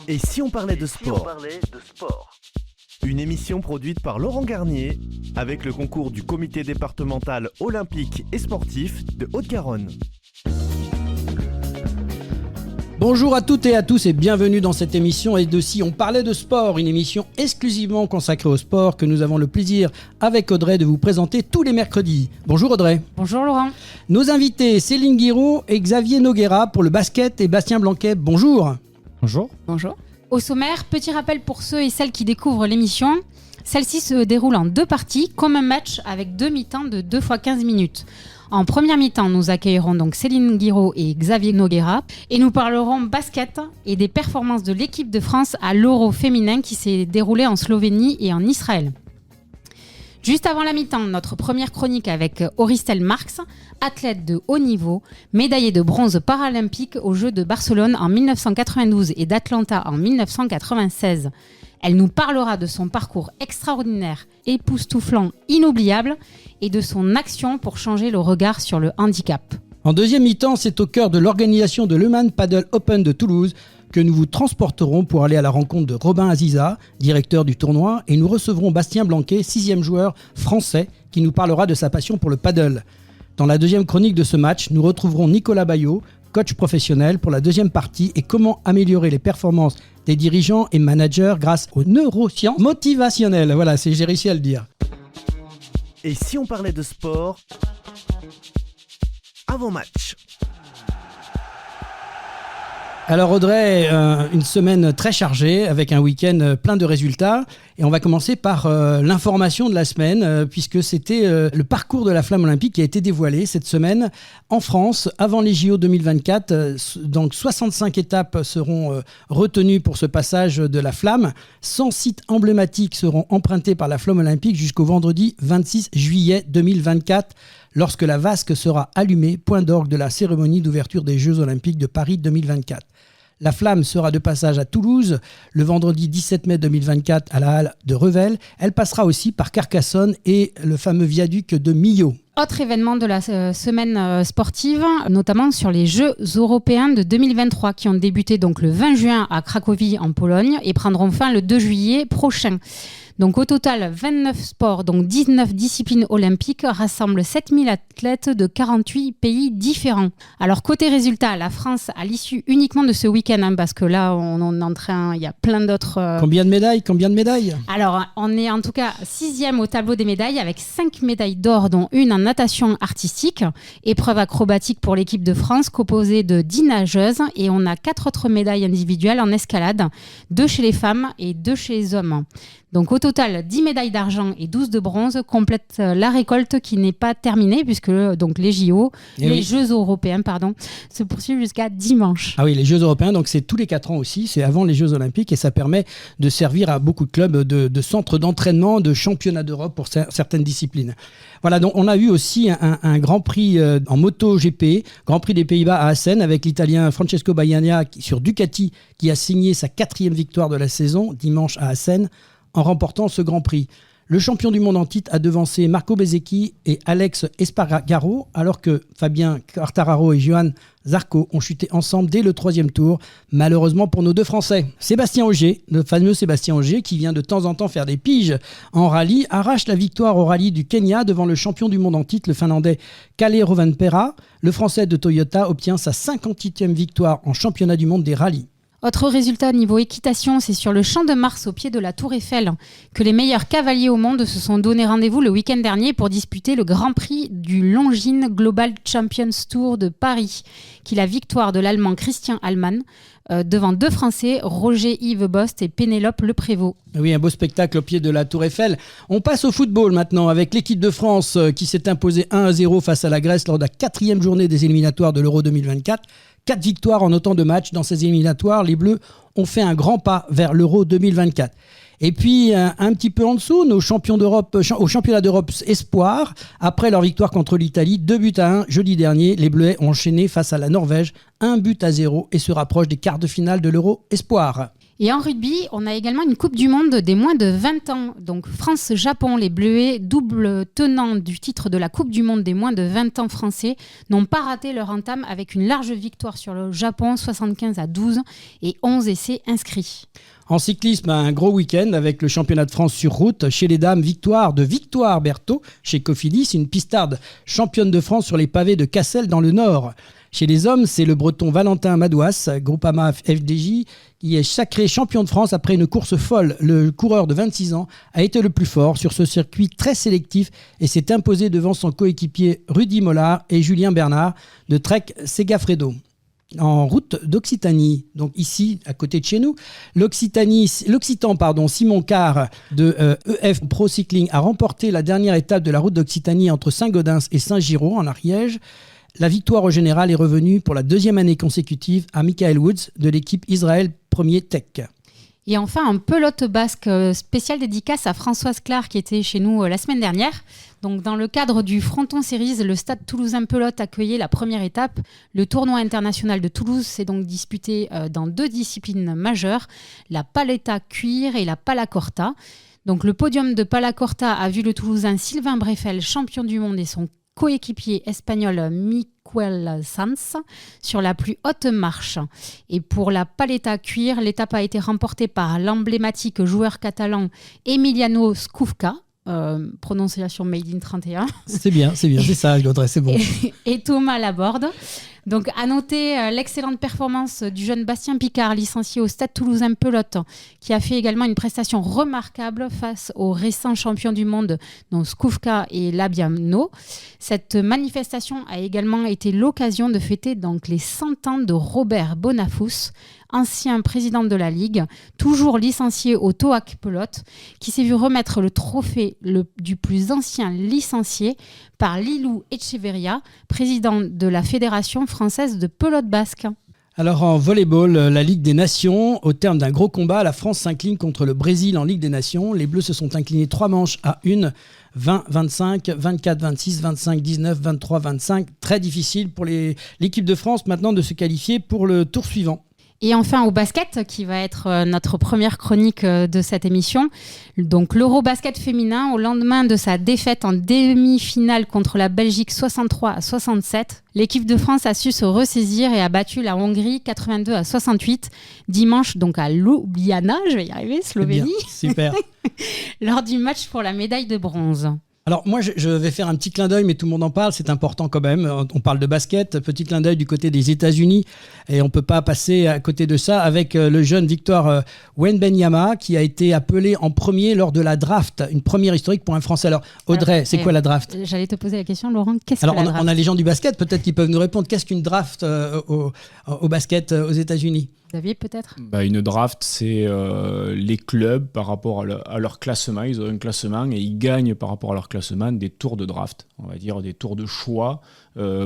Et si on parlait de sport? Une émission produite par Laurent Garnier avec le concours du comité départemental olympique et sportif de Haute-Garonne. Bonjour à toutes et à tous et bienvenue dans cette émission et de Si on parlait de sport, une émission exclusivement consacrée au sport que nous avons le plaisir avec Audrey de vous présenter tous les mercredis. Bonjour Audrey. Bonjour Laurent. Nos invités Céline Guiraud et Xavier Noguera pour le basket et Bastien Blanquet. Bonjour. Bonjour. Bonjour. Au sommaire, petit rappel pour ceux et celles qui découvrent l'émission. Celle-ci se déroule en deux parties, comme un match avec deux mi-temps de 2 fois 15 minutes. En première mi-temps, nous accueillerons donc Céline Guiraud et Xavier Noguera et nous parlerons basket et des performances de l'équipe de France à l'Euro féminin qui s'est déroulé en Slovénie et en Israël. Juste avant la mi-temps, notre première chronique avec Auristelle Marx, athlète de haut niveau, médaillée de bronze paralympique aux Jeux de Barcelone en 1992 et d'Atlanta en 1996. Elle nous parlera de son parcours extraordinaire, époustouflant, inoubliable et de son action pour changer le regard sur le handicap. En deuxième mi-temps, c'est au cœur de l'organisation de l'Human Paddle Open de Toulouse que nous vous transporterons pour aller à la rencontre de Robin Aziza, directeur du tournoi, et nous recevrons Bastien Blanquet, 6e joueur français, qui nous parlera de sa passion pour le paddle. Dans la deuxième chronique de ce match, nous retrouverons Nicolas Bayot, coach professionnel, pour la deuxième partie et comment améliorer les performances des dirigeants et managers grâce aux neurosciences motivationnelles. Voilà, j'ai réussi à le dire. Et si on parlait de sport avant match? Alors Audrey, une semaine très chargée avec un week-end plein de résultats et on va commencer par l'information de la semaine puisque c'était le parcours de la flamme olympique qui a été dévoilé cette semaine en France avant les JO 2024. Donc 65 étapes seront retenues pour ce passage de la flamme. 100 sites emblématiques seront empruntés par la flamme olympique jusqu'au vendredi 26 juillet 2024 lorsque la vasque sera allumée, point d'orgue de la cérémonie d'ouverture des Jeux olympiques de Paris 2024. La flamme sera de passage à Toulouse le vendredi 17 mai 2024 à la halle de Revel. Elle passera aussi par Carcassonne et le fameux viaduc de Millau. Autre événement de la semaine sportive, notamment sur les Jeux européens de 2023 qui ont débuté donc le 20 juin à Cracovie en Pologne et prendront fin le 2 juillet prochain. Donc au total, 29 sports, donc 19 disciplines olympiques, rassemblent 7000 athlètes de 48 pays différents. Alors côté résultat, la France, à l'issue uniquement de ce week-end, parce que là, on est en train, il y a plein d'autres... Combien de médailles? Alors, on est en tout cas 6e au tableau des médailles, avec 5 médailles d'or, dont une en natation artistique, épreuve acrobatique pour l'équipe de France, composée de 10 nageuses, et on a 4 autres médailles individuelles en escalade, 2 chez les femmes et 2 chez les hommes. Donc au total, 10 médailles d'argent et 12 de bronze complètent la récolte qui n'est pas terminée puisque donc les JO, Jeux européens, se poursuivent jusqu'à dimanche. Ah oui, les Jeux européens, donc c'est tous les 4 ans aussi, c'est avant les Jeux olympiques et ça permet de servir à beaucoup de clubs de centres d'entraînement, de championnats d'Europe pour certaines disciplines. Voilà, donc on a eu aussi un Grand Prix en MotoGP, Grand Prix des Pays-Bas à Assen avec l'Italien Francesco Bagnaia sur Ducati qui a signé sa 4e victoire de la saison dimanche à Assen en remportant ce Grand Prix. Le champion du monde en titre a devancé Marco Bezzecchi et Alex Espargaro, alors que Fabien Quartararo et Johan Zarco ont chuté ensemble dès le 3e tour, malheureusement pour nos deux Français. Sébastien Ogier, le fameux Sébastien Ogier, qui vient de temps en temps faire des piges en rallye, arrache la victoire au rallye du Kenya devant le champion du monde en titre, le Finlandais Kalle Rovanperä. Le Français de Toyota obtient sa 58e victoire en championnat du monde des rallyes. Autre résultat niveau équitation, c'est sur le Champ de Mars au pied de la Tour Eiffel que les meilleurs cavaliers au monde se sont donné rendez-vous le week-end dernier pour disputer le Grand Prix du Longines Global Champions Tour de Paris, qui est la victoire de l'Allemand Christian Allmann devant 2 Français, Roger-Yves Bost et Pénélope Leprévost. Oui, un beau spectacle au pied de la Tour Eiffel. On passe au football maintenant avec l'équipe de France qui s'est imposée 1-0 face à la Grèce lors de la 4e journée des éliminatoires de l'Euro 2024. 4 victoires en autant de matchs dans ces éliminatoires. Les Bleus ont fait un grand pas vers l'Euro 2024. Et puis, un petit peu en dessous, nos champions d'Europe, au championnat d'Europe Espoir, après leur victoire contre l'Italie, 2-1 jeudi dernier, les Bleuets ont enchaîné face à la Norvège, 1-0 et se rapprochent des quarts de finale de l'Euro Espoir. Et en rugby, on a également une Coupe du Monde des moins de 20 ans. Donc France-Japon, les Bleuets, double tenant du titre de la Coupe du Monde des moins de 20 ans français, n'ont pas raté leur entame avec une large victoire sur le Japon, 75-12 et 11 essais inscrits. En cyclisme, un gros week-end avec le championnat de France sur route. Chez les dames, victoire de Victoire Berthaud chez Cofidis, une pistarde championne de France sur les pavés de Cassel dans le Nord. Chez les hommes, c'est le breton Valentin Madouas, Groupama FDJ, qui est sacré champion de France après une course folle. Le coureur de 26 ans a été le plus fort sur ce circuit très sélectif et s'est imposé devant son coéquipier Rudy Mollard et Julien Bernard de Trek Segafredo. En route d'Occitanie, donc ici, à côté de chez nous, l'Occitan Simon Carr de EF Pro Cycling a remporté la dernière étape de la route d'Occitanie entre Saint-Gaudens et Saint-Girons en Ariège. La victoire au général est revenue pour la deuxième année consécutive à Michael Woods de l'équipe Israël Premier Tech. Et enfin, un pelote basque spécial dédicace à Françoise Clar qui était chez nous la semaine dernière. Donc, dans le cadre du Fronton Series, le Stade Toulousain Pelote accueillait la première étape. Le tournoi international de Toulouse s'est donc disputé dans 2 disciplines majeures, la paletta cuir et la pala corta. Donc, le podium de pala corta a vu le Toulousain Sylvain Breffel, champion du monde, et son coéquipier espagnol Miquel Sanz sur la plus haute marche. Et pour la paletta cuir, l'étape a été remportée par l'emblématique joueur catalan Emiliano Skufka, prononciation Made in 31. C'est bien, c'est ça, Gaudret, c'est bon. Et Thomas Laborde. Donc, à noter l'excellente performance du jeune Bastien Picard, licencié au Stade Toulousain Pelote, qui a fait également une prestation remarquable face aux récents champions du monde, dont Skufka et Labiano. Cette manifestation a également été l'occasion de fêter donc les 100 ans de Robert Bonafous, ancien président de la Ligue, toujours licencié au TOAC Pelote, qui s'est vu remettre le trophée du plus ancien licencié par Lilou Echeverria, président de la Fédération française de pelote basque. Alors en volleyball, la Ligue des Nations, au terme d'un gros combat, la France s'incline contre le Brésil en Ligue des Nations. Les Bleus se sont inclinés 3 manches à 1, 20-25, 24-26, 25-19, 23-25. Très difficile pour l'équipe de France maintenant de se qualifier pour le tour suivant. Et enfin au basket, qui va être notre première chronique de cette émission. Donc l'Eurobasket féminin, au lendemain de sa défaite en demi-finale contre la Belgique 63-67, l'équipe de France a su se ressaisir et a battu la Hongrie 82-68 dimanche donc à Ljubljana, je vais y arriver, Slovénie. Bien, super. Lors du match pour la médaille de bronze. Alors moi je vais faire un petit clin d'œil, mais tout le monde en parle, c'est important quand même. On parle de basket, petit clin d'œil du côté des États-Unis, et on ne peut pas passer à côté de ça avec le jeune Victor Wembanyama qui a été appelé en premier lors de la draft, une première historique pour un Français. Alors Audrey, c'est quoi la draft ? J'allais te poser la question, Laurent, qu'est-ce que la draft ? Alors on a les gens du basket peut-être qui peuvent nous répondre. Qu'est-ce qu'une draft au basket aux États-Unis ? Xavier, peut-être ? Une draft, c'est les clubs par rapport à leur classement. Ils ont un classement et ils gagnent par rapport à leur classement des tours de draft. On va dire des tours de choix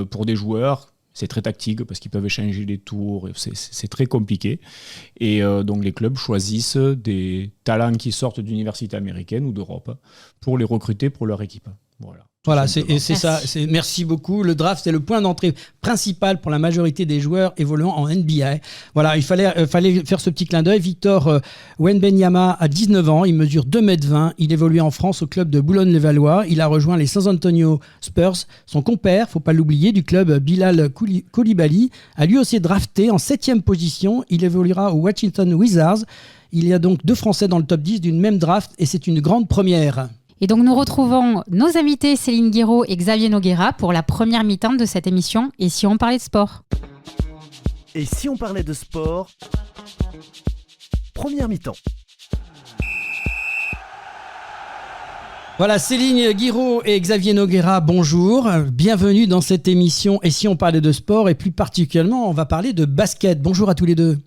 pour des joueurs. C'est très tactique parce qu'ils peuvent échanger les tours. C'est très compliqué. Et donc les clubs choisissent des talents qui sortent d'universités américaines ou d'Europe pour les recruter pour leur équipe. Voilà, c'est ça. Merci beaucoup. Le draft, c'est le point d'entrée principal pour la majorité des joueurs évoluant en NBA. Voilà, il fallait faire ce petit clin d'œil. Victor Wembanyama a 19 ans, il mesure 2,20 m. Il évolue en France au club de Boulogne-le-Valois. Il a rejoint les San Antonio Spurs. Son compère, faut pas l'oublier, du club Bilal Coulibaly, a lui aussi drafté en 7e position. Il évoluera aux Washington Wizards. Il y a donc 2 Français dans le top 10 d'une même draft et c'est une grande première. Et donc nous retrouvons nos invités Céline Guiraud et Xavier Noguera pour la première mi-temps de cette émission. Et si on parlait de sport ? Et si on parlait de sport ? Première mi-temps. Voilà, Céline Guiraud et Xavier Noguera, bonjour. Bienvenue dans cette émission. Et si on parlait de sport, et plus particulièrement, on va parler de basket. Bonjour à tous les deux.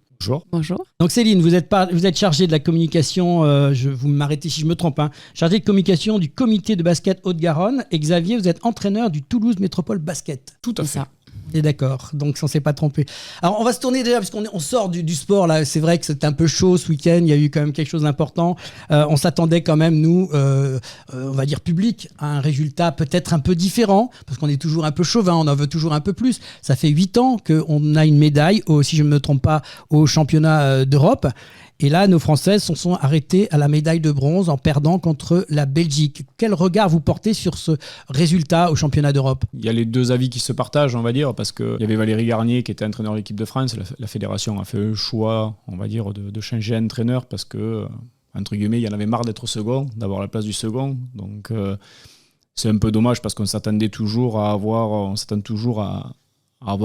Bonjour. Donc Céline, vous êtes chargée de la communication, vous m'arrêtez si je me trompe, chargée de communication du comité de basket Haute-Garonne. Et Xavier, vous êtes entraîneur du Toulouse Métropole Basket. Tout à fait. Ça. Et d'accord, donc ça ne s'est pas trompé. Alors on va se tourner déjà, parce qu'on sort du sport là, c'est vrai que c'était un peu chaud ce week-end, il y a eu quand même quelque chose d'important. On s'attendait quand même, nous, on va dire public, à un résultat peut-être un peu différent, parce qu'on est toujours un peu chauvin, on en veut toujours un peu plus. Ça fait 8 ans qu'on a une médaille, si je ne me trompe pas, au championnat d'Europe. Et là, nos Françaises se sont arrêtées à la médaille de bronze en perdant contre la Belgique. Quel regard vous portez sur ce résultat au championnat d'Europe ? Il y a les deux avis qui se partagent, on va dire, parce qu'il y avait Valérie Garnier qui était entraîneur de l'équipe de France. La fédération a fait le choix, on va dire, de changer d'entraîneur parce que, entre guillemets, il y en avait marre d'être second, d'avoir la place du second. Donc, c'est un peu dommage parce qu'on s'attendait toujours à avoir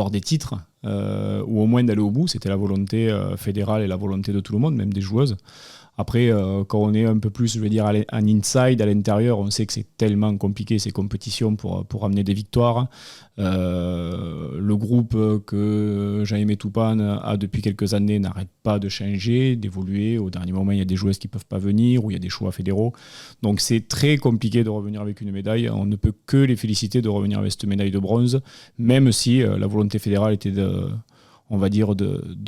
des titres ou au moins d'aller au bout. C'était la volonté fédérale et la volonté de tout le monde, même des joueuses. Après, quand on est un peu plus, je veux dire, en inside, à l'intérieur, on sait que c'est tellement compliqué ces compétitions pour amener des victoires. Le groupe que Jean-Aimé Toupane a depuis quelques années n'arrête pas de changer, d'évoluer. Au dernier moment, il y a des joueuses qui ne peuvent pas venir ou il y a des choix fédéraux. Donc c'est très compliqué de revenir avec une médaille. On ne peut que les féliciter de revenir avec cette médaille de bronze, même si la volonté fédérale était de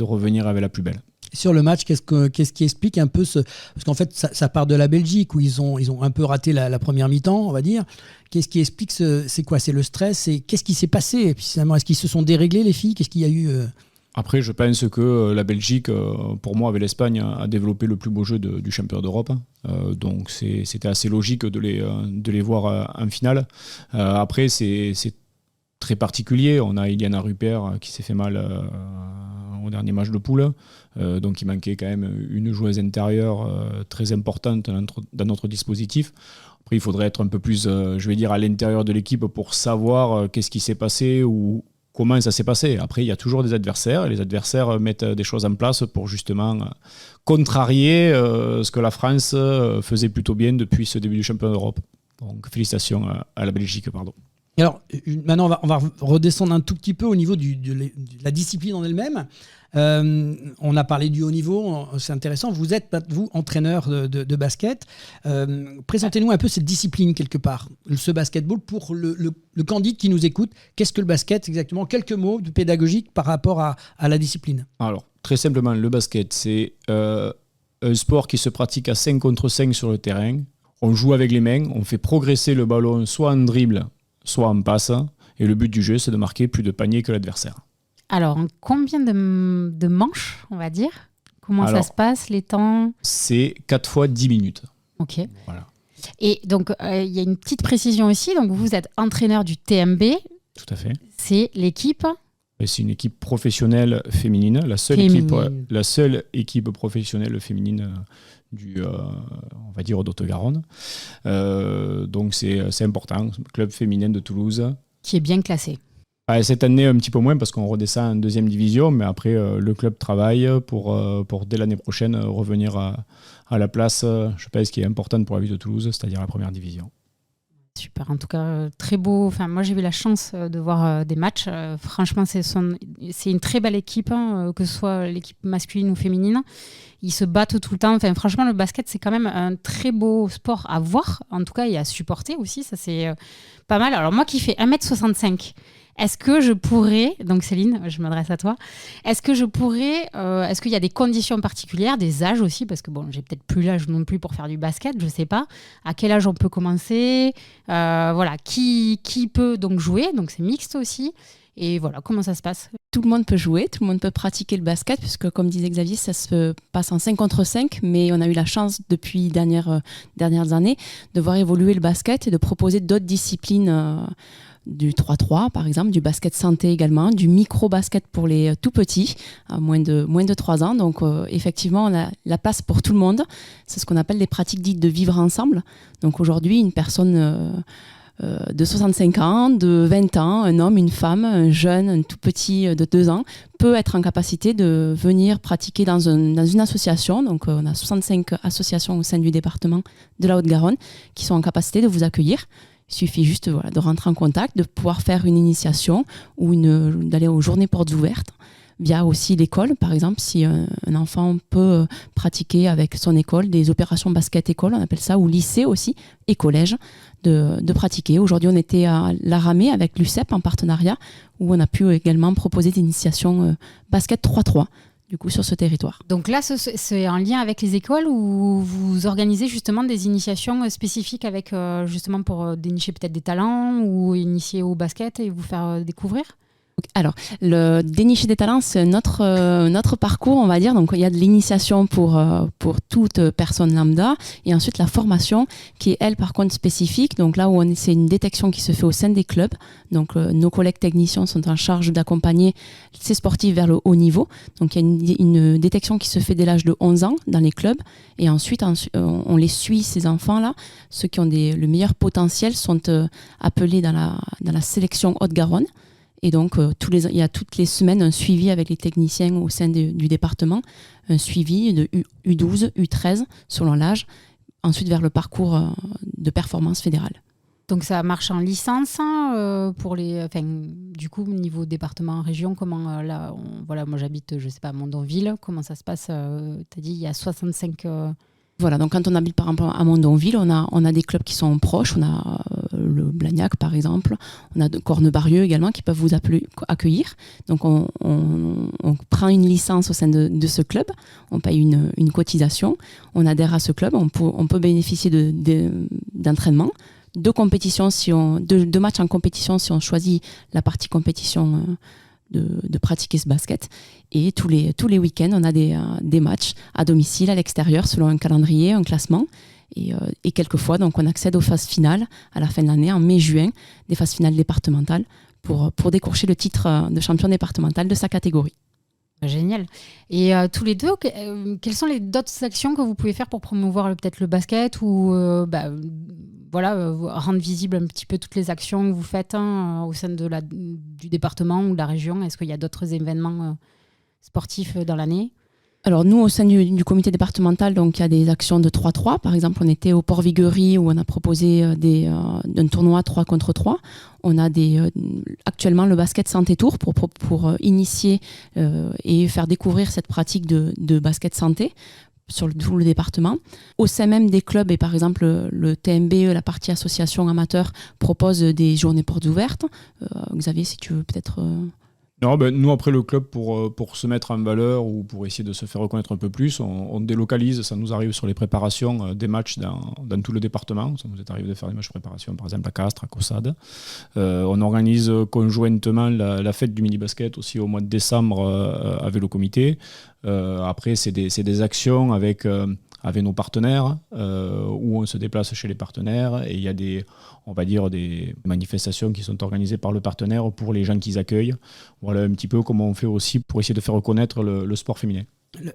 revenir avec la plus belle. Sur le match, qu'est-ce qui explique un peu parce qu'en fait, ça part de la Belgique où ils ont un peu raté la première mi-temps, on va dire. Qu'est-ce qui explique c'est quoi ? C'est le stress ? Qu'est-ce qui s'est passé ? Et puis finalement, est-ce qu'ils se sont déréglés, les filles ? Qu'est-ce qu'il y a eu Après, je pense que la Belgique, pour moi, avec l'Espagne, a développé le plus beau jeu du championnat d'Europe. Donc, c'était assez logique de les voir en finale. Après, c'est très particulier. On a Iliana Rupert qui s'est fait mal au dernier match de poule. Donc il manquait quand même une joueuse intérieure très importante dans notre dispositif. Après, il faudrait être un peu plus, je vais dire, à l'intérieur de l'équipe pour savoir qu'est-ce qui s'est passé ou comment ça s'est passé. Après, il y a toujours des adversaires et les adversaires mettent des choses en place pour justement contrarier ce que la France faisait plutôt bien depuis ce début du championnat d'Europe. Donc félicitations à la Belgique, pardon. Alors, maintenant, on va redescendre un tout petit peu au niveau de la discipline en elle-même. On a parlé du haut niveau, c'est intéressant. Vous êtes, vous, entraîneur de basket. Présentez-nous un peu cette discipline quelque part, ce basketball, pour le candide qui nous écoute. Qu'est-ce que le basket exactement ? Quelques mots de pédagogique par rapport à la discipline. Alors, très simplement, le basket, c'est un sport qui se pratique à 5 contre 5 sur le terrain. On joue avec les mains, on fait progresser le ballon soit en dribble, soit en passe. Et le but du jeu, c'est de marquer plus de paniers que l'adversaire. Alors, combien de manches, on va dire ? Comment ça se passe, les temps ? C'est 4 fois 10 minutes. Ok. Voilà. Et donc, il y a une petite précision aussi. Donc, vous êtes entraîneur du TMB. Tout à fait. C'est l'équipe ? C'est une équipe professionnelle féminine, la seule équipe professionnelle féminine on va dire, d'Haute-Garonne. Donc, c'est important. Club féminin de Toulouse. Qui est bien classé. Cette année, un petit peu moins parce qu'on redescend en deuxième division, mais après, le club travaille pour dès l'année prochaine, revenir à la place, je pense, qui est importante pour la ville de Toulouse, c'est-à-dire la première division. Super, en tout cas, très beau. Enfin, moi, j'ai eu la chance de voir des matchs. Franchement, c'est une très belle équipe, que ce soit l'équipe masculine ou féminine. Ils se battent tout le temps. Enfin, franchement, le basket, c'est quand même un très beau sport à voir, en tout cas, et à supporter aussi. Ça, c'est pas mal. Alors, moi qui fais 1m65, est-ce que je pourrais, donc Céline, je m'adresse à toi, est-ce qu'il y a des conditions particulières, des âges aussi, parce que bon, j'ai peut-être plus l'âge non plus pour faire du basket, je sais pas, à quel âge on peut commencer, voilà, qui peut donc jouer, donc c'est mixte aussi, et voilà, comment ça se passe ? Tout le monde peut jouer, tout le monde peut pratiquer le basket, puisque comme disait Xavier, ça se passe en 5 contre 5, mais on a eu la chance depuis les dernières années de voir évoluer le basket et de proposer d'autres disciplines, du 3-3 par exemple, du basket santé également, du micro-basket pour les tout petits, à moins de 3 ans. Donc effectivement, on a la place pour tout le monde. C'est ce qu'on appelle des pratiques dites de vivre ensemble. Donc aujourd'hui, une personne de 65 ans, de 20 ans, un homme, une femme, un jeune, un tout petit de 2 ans, peut être en capacité de venir pratiquer dans une association. Donc on a 65 associations au sein du département de la Haute-Garonne qui sont en capacité de vous accueillir. Il suffit juste de rentrer en contact, de pouvoir faire une initiation ou d'aller aux journées portes ouvertes, via aussi l'école. Par exemple, si un enfant peut pratiquer avec son école des opérations basket-école, on appelle ça, ou lycée aussi, et collège, de pratiquer. Aujourd'hui, on était à La Ramée avec l'UCEP en partenariat, où on a pu également proposer des initiations basket 3-3. Du coup, sur ce territoire. Donc là, c'est en lien avec les écoles où vous organisez justement des initiations spécifiques avec justement pour dénicher peut-être des talents ou initier au basket et vous faire découvrir ? Alors, le dénicher des talents, c'est notre parcours, on va dire. Donc, il y a de l'initiation pour toute personne lambda, et ensuite la formation qui est, elle, par contre, spécifique. Donc là où c'est une détection qui se fait au sein des clubs. Donc, nos collègues techniciens sont en charge d'accompagner ces sportifs vers le haut niveau. Donc, il y a une détection qui se fait dès l'âge de 11 ans dans les clubs. Et ensuite, on les suit, ces enfants-là. Ceux qui ont le meilleur potentiel sont appelés dans la sélection Haute-Garonne. Et donc, il y a toutes les semaines un suivi avec les techniciens au sein du département, un suivi de U12, U13, selon l'âge, ensuite vers le parcours de performance fédérale. Donc ça marche en licence pour du coup, au niveau département, région, comment moi j'habite, je sais pas, à Mondonville, comment ça se passe tu as dit, il y a 65... Voilà, donc quand on habite par exemple à Mondonville, on a des clubs qui sont proches, on a le Blagnac par exemple, on a Cornebarieux également qui peuvent vous accueillir. Donc on prend une licence au sein de ce club, on paye une cotisation, on adhère à ce club, on peut bénéficier d'entraînement, de matchs en compétition si on choisit la partie compétition de pratiquer ce basket. Et tous les week-ends, on a des matchs à domicile, à l'extérieur, selon un calendrier, un classement. Et quelquefois, donc, on accède aux phases finales à la fin de l'année, en mai-juin, des phases finales départementales pour décrocher le titre de champion départemental de sa catégorie. Génial. Et tous les deux, quelles sont les d'autres actions que vous pouvez faire pour promouvoir peut-être le basket ou rendre visible un petit peu toutes les actions que vous faites au sein du département ou de la région? Est-ce qu'il y a d'autres événements sportifs dans l'année? Alors nous, au sein du comité départemental, donc il y a des actions de 3-3. Par exemple, on était au Port Viguerie où on a proposé un tournoi 3 contre 3. On a actuellement le basket santé tour pour initier et faire découvrir cette pratique de basket santé sur tout le département. Au sein même des clubs, et par exemple le TMB, la partie association amateur, propose des journées portes ouvertes. Xavier, si tu veux peut-être... Non, nous, après le club, pour se mettre en valeur ou pour essayer de se faire reconnaître un peu plus, on délocalise, ça nous arrive sur les préparations des matchs dans tout le département. Ça nous est arrivé de faire des matchs de préparation, par exemple à Castres, à Caussade. On organise conjointement la fête du mini-basket aussi au mois de décembre avec le comité. Après, c'est des actions avec nos partenaires où on se déplace chez les partenaires et il y a des manifestations qui sont organisées par le partenaire pour les gens qu'ils accueillent. Voilà un petit peu comment on fait aussi pour essayer de faire reconnaître le sport féminin.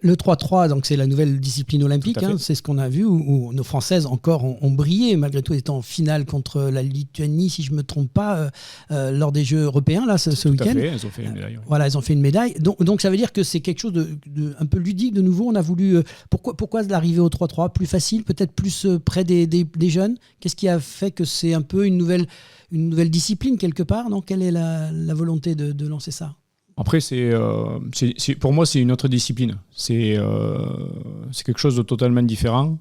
Le 3-3, donc c'est la nouvelle discipline olympique, c'est ce qu'on a vu où nos Françaises encore ont brillé, malgré tout étant en finale contre la Lituanie, si je ne me trompe pas, lors des Jeux européens là, ce week-end. Tout à fait, elles ont fait une médaille. Voilà, elles ont fait une médaille. Donc ça veut dire que c'est quelque chose de un peu ludique de nouveau. On a voulu. Pourquoi l'arrivée au 3-3 plus facile, peut-être plus près des jeunes? Qu'est-ce qui a fait que c'est un peu une nouvelle discipline quelque part? Donc quelle est la volonté de lancer ça? Après, pour moi, c'est une autre discipline. C'est quelque chose de totalement différent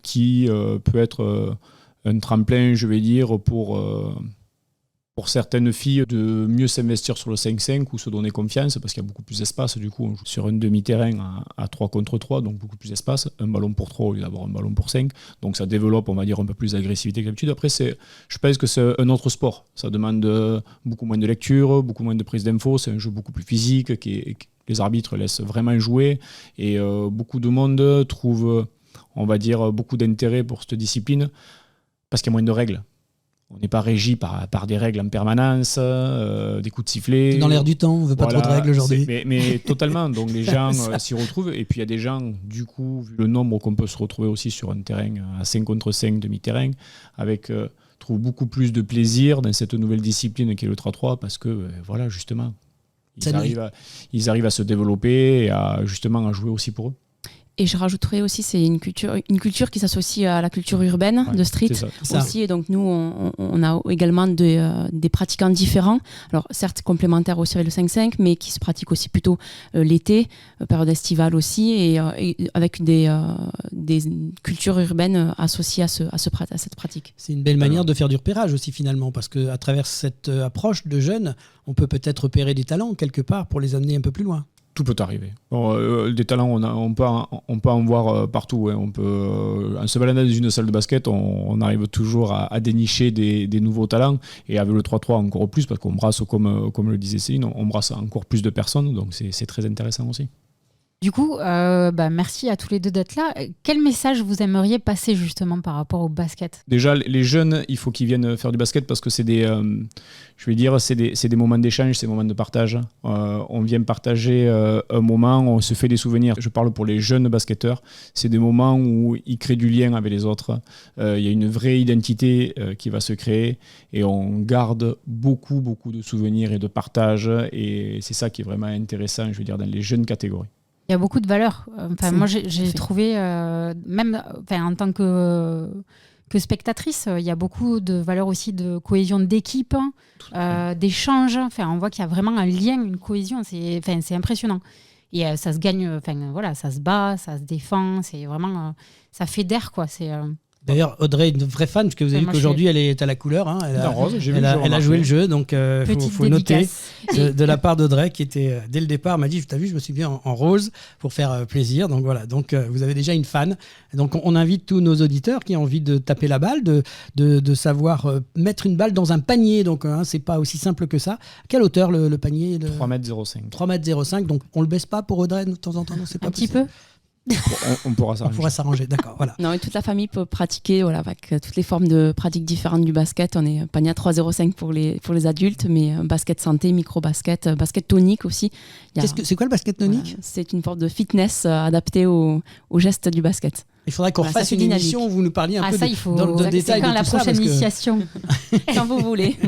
qui peut être un tremplin, je vais dire, pour certaines filles de mieux s'investir sur le 5-5 ou se donner confiance parce qu'il y a beaucoup plus d'espace. Du coup, on joue sur un demi-terrain à 3 contre 3, donc beaucoup plus d'espace. Un ballon pour 3 au lieu d'avoir un ballon pour 5. Donc ça développe, on va dire, un peu plus d'agressivité que d'habitude. Après, je pense que c'est un autre sport. Ça demande beaucoup moins de lecture, beaucoup moins de prise d'infos. C'est un jeu beaucoup plus physique, les arbitres laissent vraiment jouer. Et beaucoup de monde trouve, on va dire, beaucoup d'intérêt pour cette discipline parce qu'il y a moins de règles. On n'est pas régi par des règles en permanence, des coups de sifflet. Dans l'air du temps, on ne veut pas trop de règles aujourd'hui. Mais totalement, donc les gens s'y retrouvent. Et puis il y a des gens, du coup, vu le nombre qu'on peut se retrouver aussi sur un terrain à 5 contre 5, demi-terrain, trouvent beaucoup plus de plaisir dans cette nouvelle discipline qui est le 3-3 parce que, voilà, justement, ils arrivent à se développer et à jouer aussi pour eux. Et je rajouterais aussi, c'est une culture qui s'associe à la culture urbaine de street aussi. Et donc nous, on a également des pratiquants différents. Alors certes complémentaires aussi avec le 5-5, mais qui se pratiquent aussi plutôt l'été, période estivale aussi, et avec des cultures urbaines associées à cette pratique. C'est une belle manière de faire du repérage aussi finalement, parce qu'à travers cette approche de jeunes, on peut peut-être repérer des talents quelque part pour les amener un peu plus loin. Tout peut arriver. Bon, des talents, on peut en voir partout. Hein. En se baladant dans une salle de basket, on arrive toujours à dénicher des nouveaux talents. Et avec le 3-3 encore plus, parce qu'on brasse, comme le disait Céline, on brasse encore plus de personnes. Donc c'est très intéressant aussi. Du coup, merci à tous les deux d'être là. Quel message vous aimeriez passer justement par rapport au basket ? Déjà, les jeunes, il faut qu'ils viennent faire du basket parce que c'est des moments d'échange, c'est des moments de partage. On vient partager un moment, on se fait des souvenirs. Je parle pour les jeunes basketteurs. C'est des moments où ils créent du lien avec les autres. Il y a une vraie identité qui va se créer et on garde beaucoup, beaucoup de souvenirs et de partage. Et c'est ça qui est vraiment intéressant, je veux dire, dans les jeunes catégories. Il y a beaucoup de valeurs. Moi, j'ai trouvé, même en tant que spectatrice, il y a beaucoup de valeurs aussi de cohésion d'équipe, d'échange. On voit qu'il y a vraiment un lien, une cohésion. C'est impressionnant. Et ça se gagne, ça se bat, ça se défend. C'est vraiment, ça fédère, quoi. D'ailleurs, Audrey est une vraie fan, parce que vous avez vu qu'aujourd'hui, elle est à la couleur. Hein. Elle a joué le jeu, donc il faut noter de la part d'Audrey, qui était, dès le départ, m'a dit, t'as vu, je me suis mis en rose pour faire plaisir. Donc voilà, vous avez déjà une fan. Donc on invite tous nos auditeurs qui ont envie de taper la balle, de savoir mettre une balle dans un panier. Donc c'est pas aussi simple que ça. À quelle hauteur le panier 3,05 m. 3,05 m, donc on le baisse pas pour Audrey de temps en temps, non, c'est pas un possible. petit peu. On pourra s'arranger. On pourra s'arranger, d'accord. Voilà. Non, et toute la famille peut pratiquer avec toutes les formes de pratiques différentes du basket. On est panier à 3,05 pour les adultes, mais basket santé, micro-basket, basket tonique aussi. C'est quoi le basket tonique ? C'est une forme de fitness adaptée aux gestes du basket. Il faudrait qu'on fasse une émission où vous nous parliez un peu dans le détail de tout ça. C'est quand la prochaine initiation ? Quand vous voulez.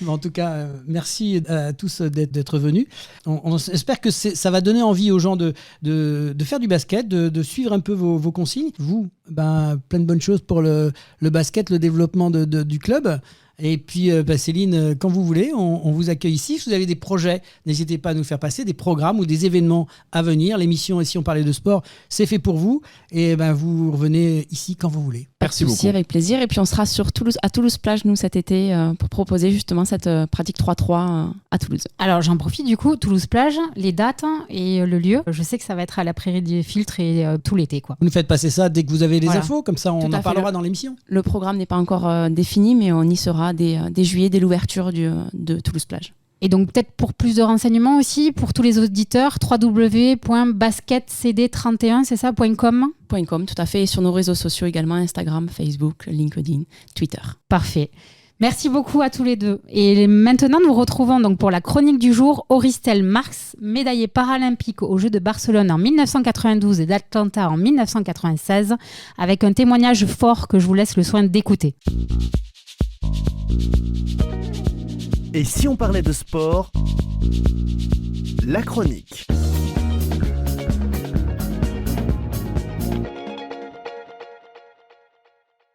En tout cas, merci à tous d'être venus. On espère que ça va donner envie aux gens de faire du basket, de suivre un peu vos consignes. Vous, plein de bonnes choses pour le basket, le développement du club. Et puis, Céline, quand vous voulez, on vous accueille ici. Si vous avez des projets, n'hésitez pas à nous faire passer des programmes ou des événements à venir. L'émission Ici on parlait de sport, c'est fait pour vous. Et vous revenez ici quand vous voulez. Merci beaucoup. Avec plaisir. Et puis, on sera à Toulouse Plage, nous, cet été, pour proposer justement cette pratique 3-3 à Toulouse. Alors, j'en profite du coup, Toulouse Plage, les dates et le lieu. Je sais que ça va être à la Prairie des Filtres et tout l'été, quoi. Vous nous faites passer ça dès que vous avez les infos, comme ça on en parlera dans l'émission. Le programme n'est pas encore défini, mais on y sera dès juillet, dès l'ouverture de Toulouse Plage. Et donc peut-être pour plus de renseignements aussi, pour tous les auditeurs, www.basketcd31, c'est ça, .com, tout à fait, et sur nos réseaux sociaux également, Instagram, Facebook, LinkedIn, Twitter. Parfait. Merci beaucoup à tous les deux. Et maintenant, nous retrouvons donc pour la chronique du jour Auristel Marx, médaillé paralympique aux Jeux de Barcelone en 1992 et d'Atlanta en 1996, avec un témoignage fort que je vous laisse le soin d'écouter. Et si on parlait de sport, la chronique.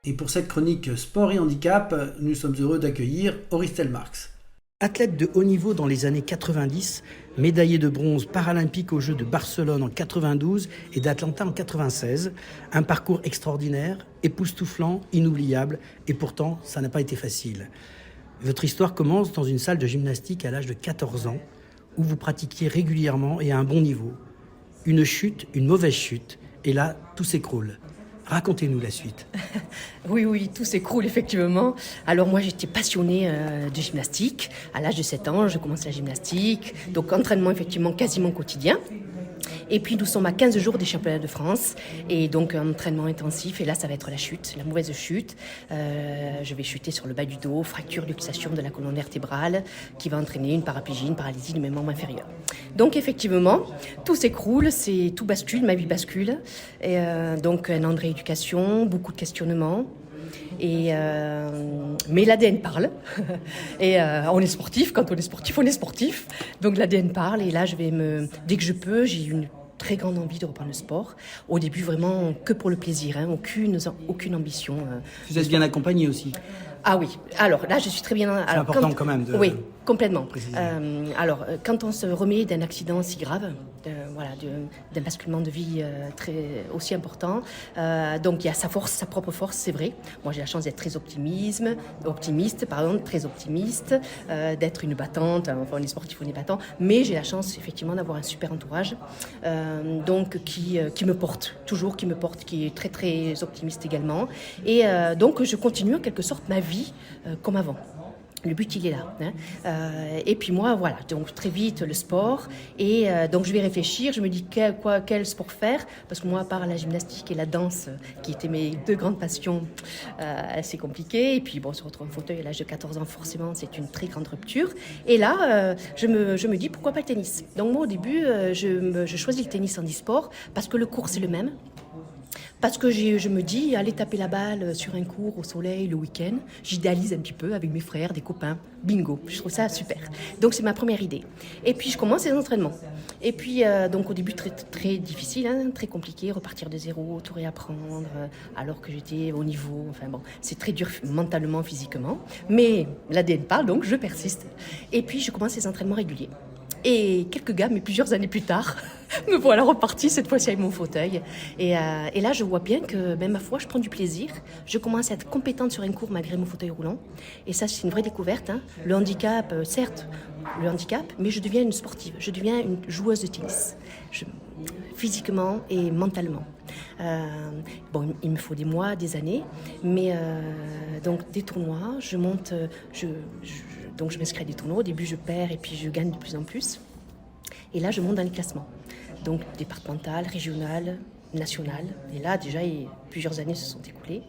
Et pour cette chronique sport et handicap, nous sommes heureux d'accueillir Auristel Marx. Athlète de haut niveau dans les années 90, médaillé de bronze paralympique aux Jeux de Barcelone en 92 et d'Atlanta en 96, un parcours extraordinaire, époustouflant, inoubliable, et pourtant ça n'a pas été facile. Votre histoire commence dans une salle de gymnastique à l'âge de 14 ans, où vous pratiquiez régulièrement et à un bon niveau. Une chute, une mauvaise chute, et là, tout s'écroule. Racontez-nous la suite. Oui, tout s'écroule effectivement. Alors moi j'étais passionnée de gymnastique. À l'âge de 7 ans, je commence la gymnastique. Donc entraînement effectivement quasiment quotidien. Et puis nous sommes à 15 jours des championnats de France. Et donc un entraînement intensif. Et là ça va être la chute, la mauvaise chute. Je vais chuter sur le bas du dos, fracture, luxation de la colonne vertébrale qui va entraîner une paraplégie, une paralysie de mes membres inférieurs. Donc effectivement, tout s'écroule, tout bascule, ma vie bascule. Et donc un an de rééducation, beaucoup de questionnements. Mais l'ADN parle. Et on est sportif, quand on est sportif, on est sportif. Donc l'ADN parle et là dès que je peux, j'ai une très grande envie de reprendre le sport. Au début, vraiment que pour le plaisir, aucune ambition. Vous êtes bien accompagné aussi. Ah oui, alors là je suis très bien... C'est important quand même de... Oui, complètement. préciser. Quand on se remet d'un accident si grave, d'un basculement de vie aussi important, donc il y a sa force, sa propre force, c'est vrai. Moi j'ai la chance d'être très optimiste, d'être une battante, enfin on est sportif, on est battant, mais j'ai la chance effectivement d'avoir un super entourage qui me porte, toujours qui me porte, qui est très très optimiste également. Et donc je continue en quelque sorte ma vie comme avant. Le but, il est là. Et puis moi, voilà, donc très vite, le sport. Et donc je vais réfléchir, je me dis quel sport faire. Parce que moi, à part la gymnastique et la danse, qui étaient mes deux grandes passions, c'est compliqué. Et puis bon, se retrouver en fauteuil à l'âge de 14 ans, forcément, c'est une très grande rupture. Et là, je me dis, pourquoi pas le tennis? Donc moi, au début, je choisis le tennis en e-sport parce que le cours, c'est le même. Parce que je me dis, aller taper la balle sur un cours au soleil le week-end, j'idéalise un petit peu avec mes frères, des copains, bingo, je trouve ça super. Donc c'est ma première idée. Et puis je commence les entraînements. Et puis donc au début très, très difficile, très compliqué, repartir de zéro, tout réapprendre, alors que j'étais au niveau, enfin bon, c'est très dur mentalement, physiquement. Mais l'ADN parle, donc je persiste. Et puis je commence les entraînements réguliers. Et quelques gars, mais plusieurs années plus tard, me voilà reparti, cette fois-ci avec mon fauteuil. Et là, je vois bien que, ma foi, je prends du plaisir. Je commence à être compétente sur un cours malgré mon fauteuil roulant. Et ça, c'est une vraie découverte. Le handicap, certes, le handicap, mais je deviens une sportive. Je deviens une joueuse de tennis. Physiquement et mentalement. Il me faut des mois, des années, mais donc des tournois, je monte, donc je m'inscris à des tournois. Au début, je perds et puis je gagne de plus en plus. Et là, je monte dans les classements. Donc départemental, régional, national. Et là, déjà, plusieurs années se sont écoulées.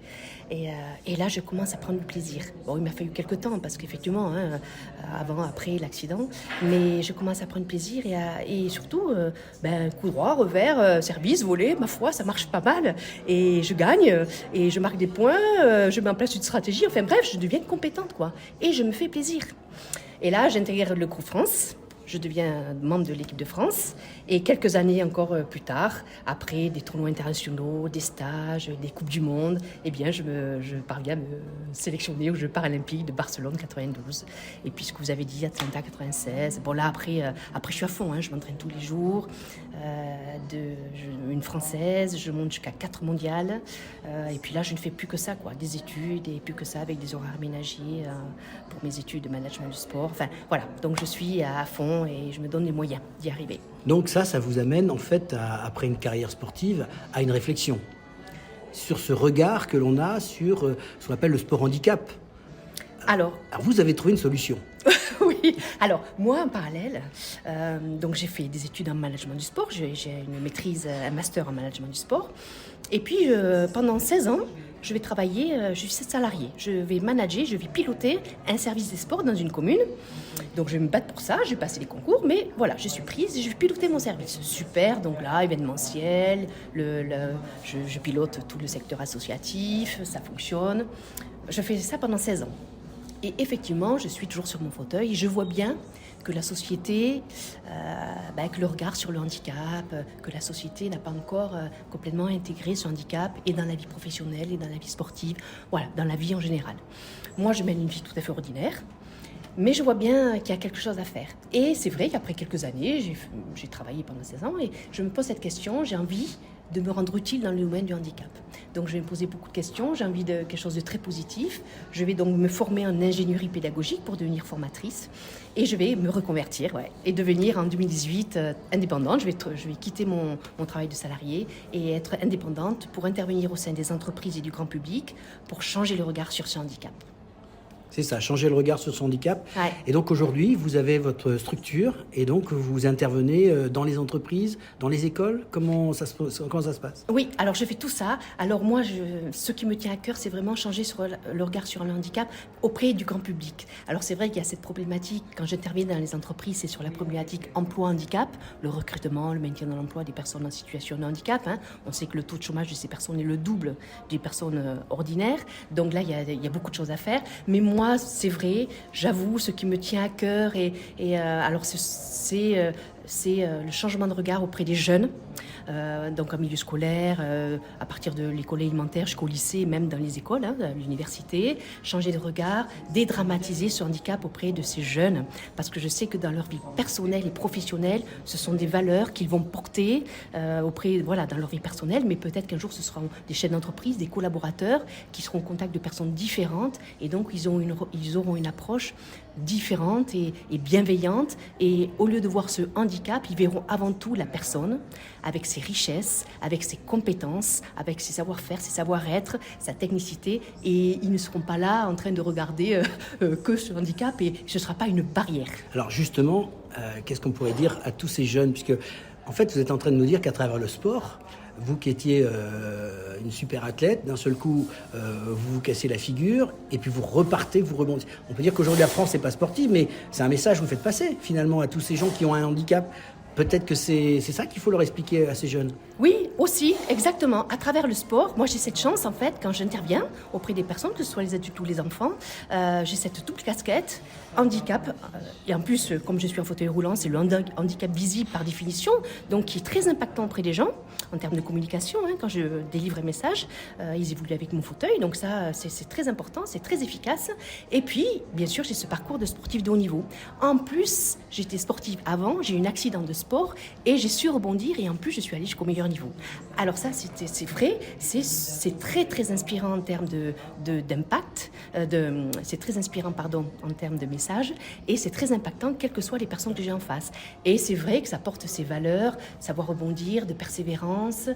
Et là, je commence à prendre du plaisir. Bon, il m'a fallu quelques temps parce qu'effectivement, avant, après l'accident, mais je commence à prendre plaisir et surtout, coup droit, revers, service, volée, ma foi, ça marche pas mal. Et je gagne et je marque des points, je mets en place une stratégie. Enfin bref, je deviens compétente, quoi. Et je me fais plaisir. Et là, j'intègre le groupe France. Je deviens membre de l'équipe de France et quelques années encore plus tard, après des tournois internationaux, des stages, des Coupes du Monde, je parviens à me sélectionner aux Jeux paralympiques de Barcelone 92. Et puis ce que vous avez dit, Atlanta 96. Bon là après je suis à fond, je m'entraîne tous les jours. Une française, je monte jusqu'à 4 mondiales. Et puis là je ne fais plus que ça, quoi, des études et plus que ça avec des horaires aménagés pour mes études de management du sport. Enfin voilà, donc je suis à fond. Et je me donne les moyens d'y arriver. Donc ça vous amène en fait, après une carrière sportive, à une réflexion sur ce regard que l'on a sur ce qu'on appelle le sport handicap. Alors vous avez trouvé une solution. Oui, alors moi en parallèle, donc j'ai fait des études en management du sport, j'ai une maîtrise, un master en management du sport. Et puis pendant 16 ans, je vais travailler, je suis salariée. Je vais manager, je vais piloter un service des sports dans une commune. Donc je vais me battre pour ça, je vais passer les concours, mais voilà, je suis prise et je vais piloter mon service. Super, donc là, événementiel, je pilote tout le secteur associatif, ça fonctionne. Je fais ça pendant 16 ans. Et effectivement, je suis toujours sur mon fauteuil et je vois bien que la société, que le regard sur le handicap, que la société n'a pas encore complètement intégré ce handicap et dans la vie professionnelle et dans la vie sportive, voilà, dans la vie en général. Moi, je mène une vie tout à fait ordinaire, mais je vois bien qu'il y a quelque chose à faire. Et c'est vrai qu'après quelques années, j'ai travaillé pendant 16 ans et je me pose cette question, j'ai envie de me rendre utile dans le domaine du handicap. Donc je vais me poser beaucoup de questions, j'ai envie de quelque chose de très positif. Je vais donc me former en ingénierie pédagogique pour devenir formatrice et je vais me reconvertir et devenir en 2018 indépendante. Je vais quitter mon travail de salarié et être indépendante pour intervenir au sein des entreprises et du grand public pour changer le regard sur ce handicap. C'est ça, changer le regard sur son handicap. Ouais. Et donc aujourd'hui, vous avez votre structure et donc vous intervenez dans les entreprises, dans les écoles. Comment ça se passe ? Oui, alors je fais tout ça. Alors moi, ce qui me tient à cœur, c'est vraiment changer le regard sur le handicap auprès du grand public. Alors c'est vrai qu'il y a cette problématique, quand j'interviens dans les entreprises, c'est sur la problématique emploi-handicap, le recrutement, le maintien dans l'emploi des personnes en situation de handicap. On sait que le taux de chômage de ces personnes est le double des personnes ordinaires. Donc là, il y a beaucoup de choses à faire. Mais moi, c'est vrai, j'avoue, ce qui me tient à cœur, alors c'est c'est le changement de regard auprès des jeunes, donc en milieu scolaire, à partir de l'école élémentaire jusqu'au lycée, même dans les écoles, à l'université, changer de regard, dédramatiser ce handicap auprès de ces jeunes, parce que je sais que dans leur vie personnelle et professionnelle, ce sont des valeurs qu'ils vont porter dans leur vie personnelle, mais peut-être qu'un jour ce seront des chefs d'entreprise, des collaborateurs qui seront en contact de personnes différentes, et donc ils auront une approche différente et bienveillante, et au lieu de voir ce handicap, ils verront avant tout la personne avec ses richesses, avec ses compétences, avec ses savoir-faire, ses savoir-être, sa technicité, et ils ne seront pas là en train de regarder que ce handicap, et ce ne sera pas une barrière. Alors justement, qu'est-ce qu'on pourrait dire à tous ces jeunes, puisque en fait vous êtes en train de nous dire qu'à travers le sport, vous qui étiez une super athlète, d'un seul coup, vous vous cassez la figure et puis vous repartez, vous rebondissez. On peut dire qu'aujourd'hui la France n'est pas sportive, mais c'est un message que vous faites passer finalement à tous ces gens qui ont un handicap. Peut-être que c'est ça qu'il faut leur expliquer à ces jeunes. Oui, aussi, exactement. À travers le sport, moi j'ai cette chance en fait, quand j'interviens auprès des personnes, que ce soit les adultes ou les enfants, j'ai cette double casquette, handicap, et en plus, comme je suis en fauteuil roulant, c'est le handicap visible par définition, donc qui est très impactant auprès des gens, en termes de communication, quand je délivre un message, ils évoluent avec mon fauteuil, donc ça c'est très important, c'est très efficace. Et puis, bien sûr, j'ai ce parcours de sportif de haut niveau. En plus, j'étais sportive avant, j'ai eu un accident de sport et j'ai su rebondir, et en plus je suis allée jusqu'au meilleur niveau. Alors ça c'est vrai, c'est très très inspirant en termes d'impact, c'est très inspirant en termes de message, et c'est très impactant quelles que soient les personnes que j'ai en face. Et c'est vrai que ça porte ces valeurs, savoir rebondir, de persévérance,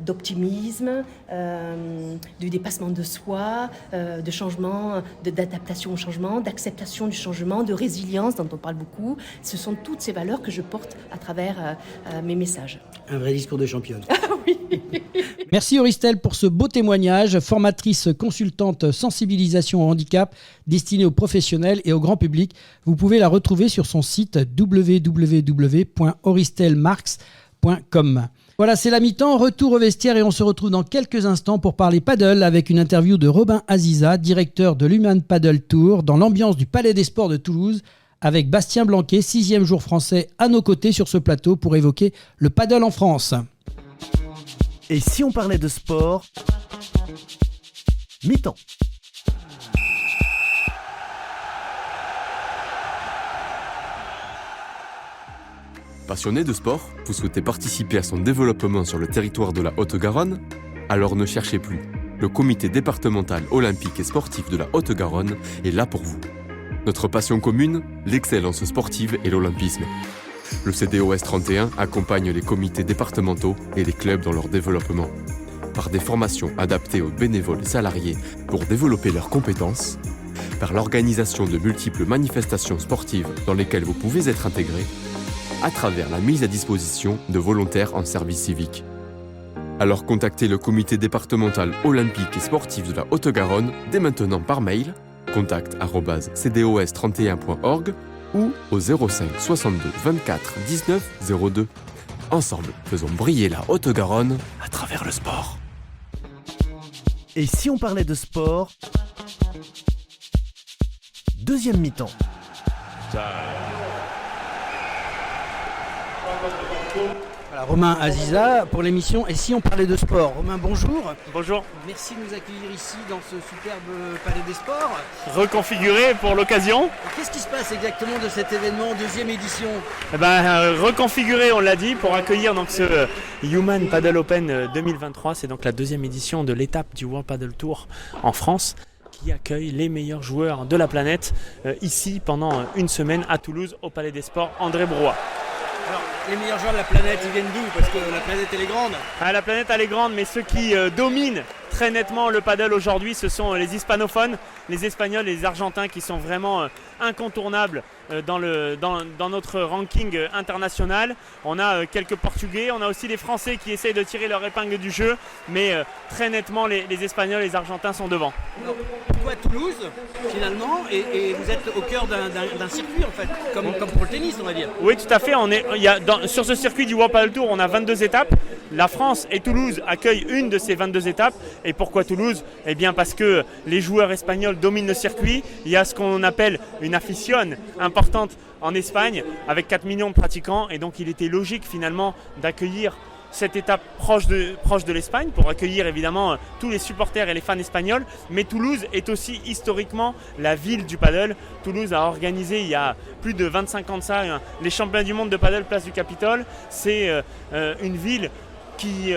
d'optimisme, de dépassement de soi, de changement, d'adaptation au changement, d'acceptation du changement, de résilience dont on parle beaucoup. Ce sont toutes ces valeurs que je porte à travers mes messages. Un vrai discours de championne. Oui. Merci Auristel pour ce beau témoignage. Formatrice consultante sensibilisation au handicap destinée aux professionnels et au grand public. Vous pouvez la retrouver sur son site www.auristelmarx.com. Voilà, c'est la mi-temps, retour au vestiaire, et on se retrouve dans quelques instants pour parler paddle avec une interview de Robin Aziza, directeur de l'Human Paddle Tour, dans l'ambiance du Palais des Sports de Toulouse, avec Bastien Blanquet, 6e jour français, à nos côtés sur ce plateau pour évoquer le paddle en France. Et si on parlait de sport, mi-temps. Passionné de sport, vous souhaitez participer à son développement sur le territoire de la Haute-Garonne ? Alors ne cherchez plus. Le comité départemental olympique et sportif de la Haute-Garonne est là pour vous. Notre passion commune, l'excellence sportive et l'olympisme. Le CDOS 31 accompagne les comités départementaux et les clubs dans leur développement. Par des formations adaptées aux bénévoles et salariés pour développer leurs compétences, par l'organisation de multiples manifestations sportives dans lesquelles vous pouvez être intégré, à travers la mise à disposition de volontaires en service civique. Alors contactez le comité départemental olympique et sportif de la Haute-Garonne dès maintenant par mail, contact@cdos31.org ou au 05 62 24 19 02. Ensemble, faisons briller la Haute-Garonne à travers le sport. Et si on parlait de sport, deuxième mi-temps. Voilà, Romain Aziza pour l'émission. Et si on parlait de sport, Romain, bonjour. Bonjour. Merci de nous accueillir ici dans ce superbe Palais des Sports. Reconfiguré pour l'occasion. Qu'est-ce qui se passe exactement de cet événement, deuxième édition ? Reconfiguré, on l'a dit, pour accueillir donc ce Human Paddle Open 2023. C'est donc la deuxième édition de l'étape du World Paddle Tour en France, qui accueille les meilleurs joueurs de la planète ici pendant une semaine à Toulouse au Palais des Sports André Brouat. Alors, les meilleurs joueurs de la planète, ils viennent d'où ? Parce que la planète, elle est grande. La planète, elle est grande, mais ceux qui dominent très nettement le paddle aujourd'hui, ce sont les hispanophones, les Espagnols et les Argentins, qui sont vraiment incontournables dans notre ranking international. On a quelques Portugais, on a aussi les Français qui essayent de tirer leur épingle du jeu, mais très nettement les Espagnols et les Argentins sont devant. Alors, pourquoi Toulouse, finalement, et vous êtes au cœur d'un circuit, en fait, comme pour le tennis, on va dire. Oui, tout à fait. Sur ce circuit du World Paddle Tour, on a 22 étapes. La France et Toulouse accueillent une de ces 22 étapes. Et pourquoi Toulouse ? Eh bien parce que les joueurs espagnols dominent le circuit. Il y a ce qu'on appelle une afición importante en Espagne avec 4 millions de pratiquants et donc il était logique finalement d'accueillir cette étape proche de l'Espagne pour accueillir évidemment tous les supporters et les fans espagnols. Mais Toulouse est aussi historiquement la ville du paddle. Toulouse a organisé il y a plus de 25 ans de ça les championnats du monde de paddle place du Capitole. C'est une ville qui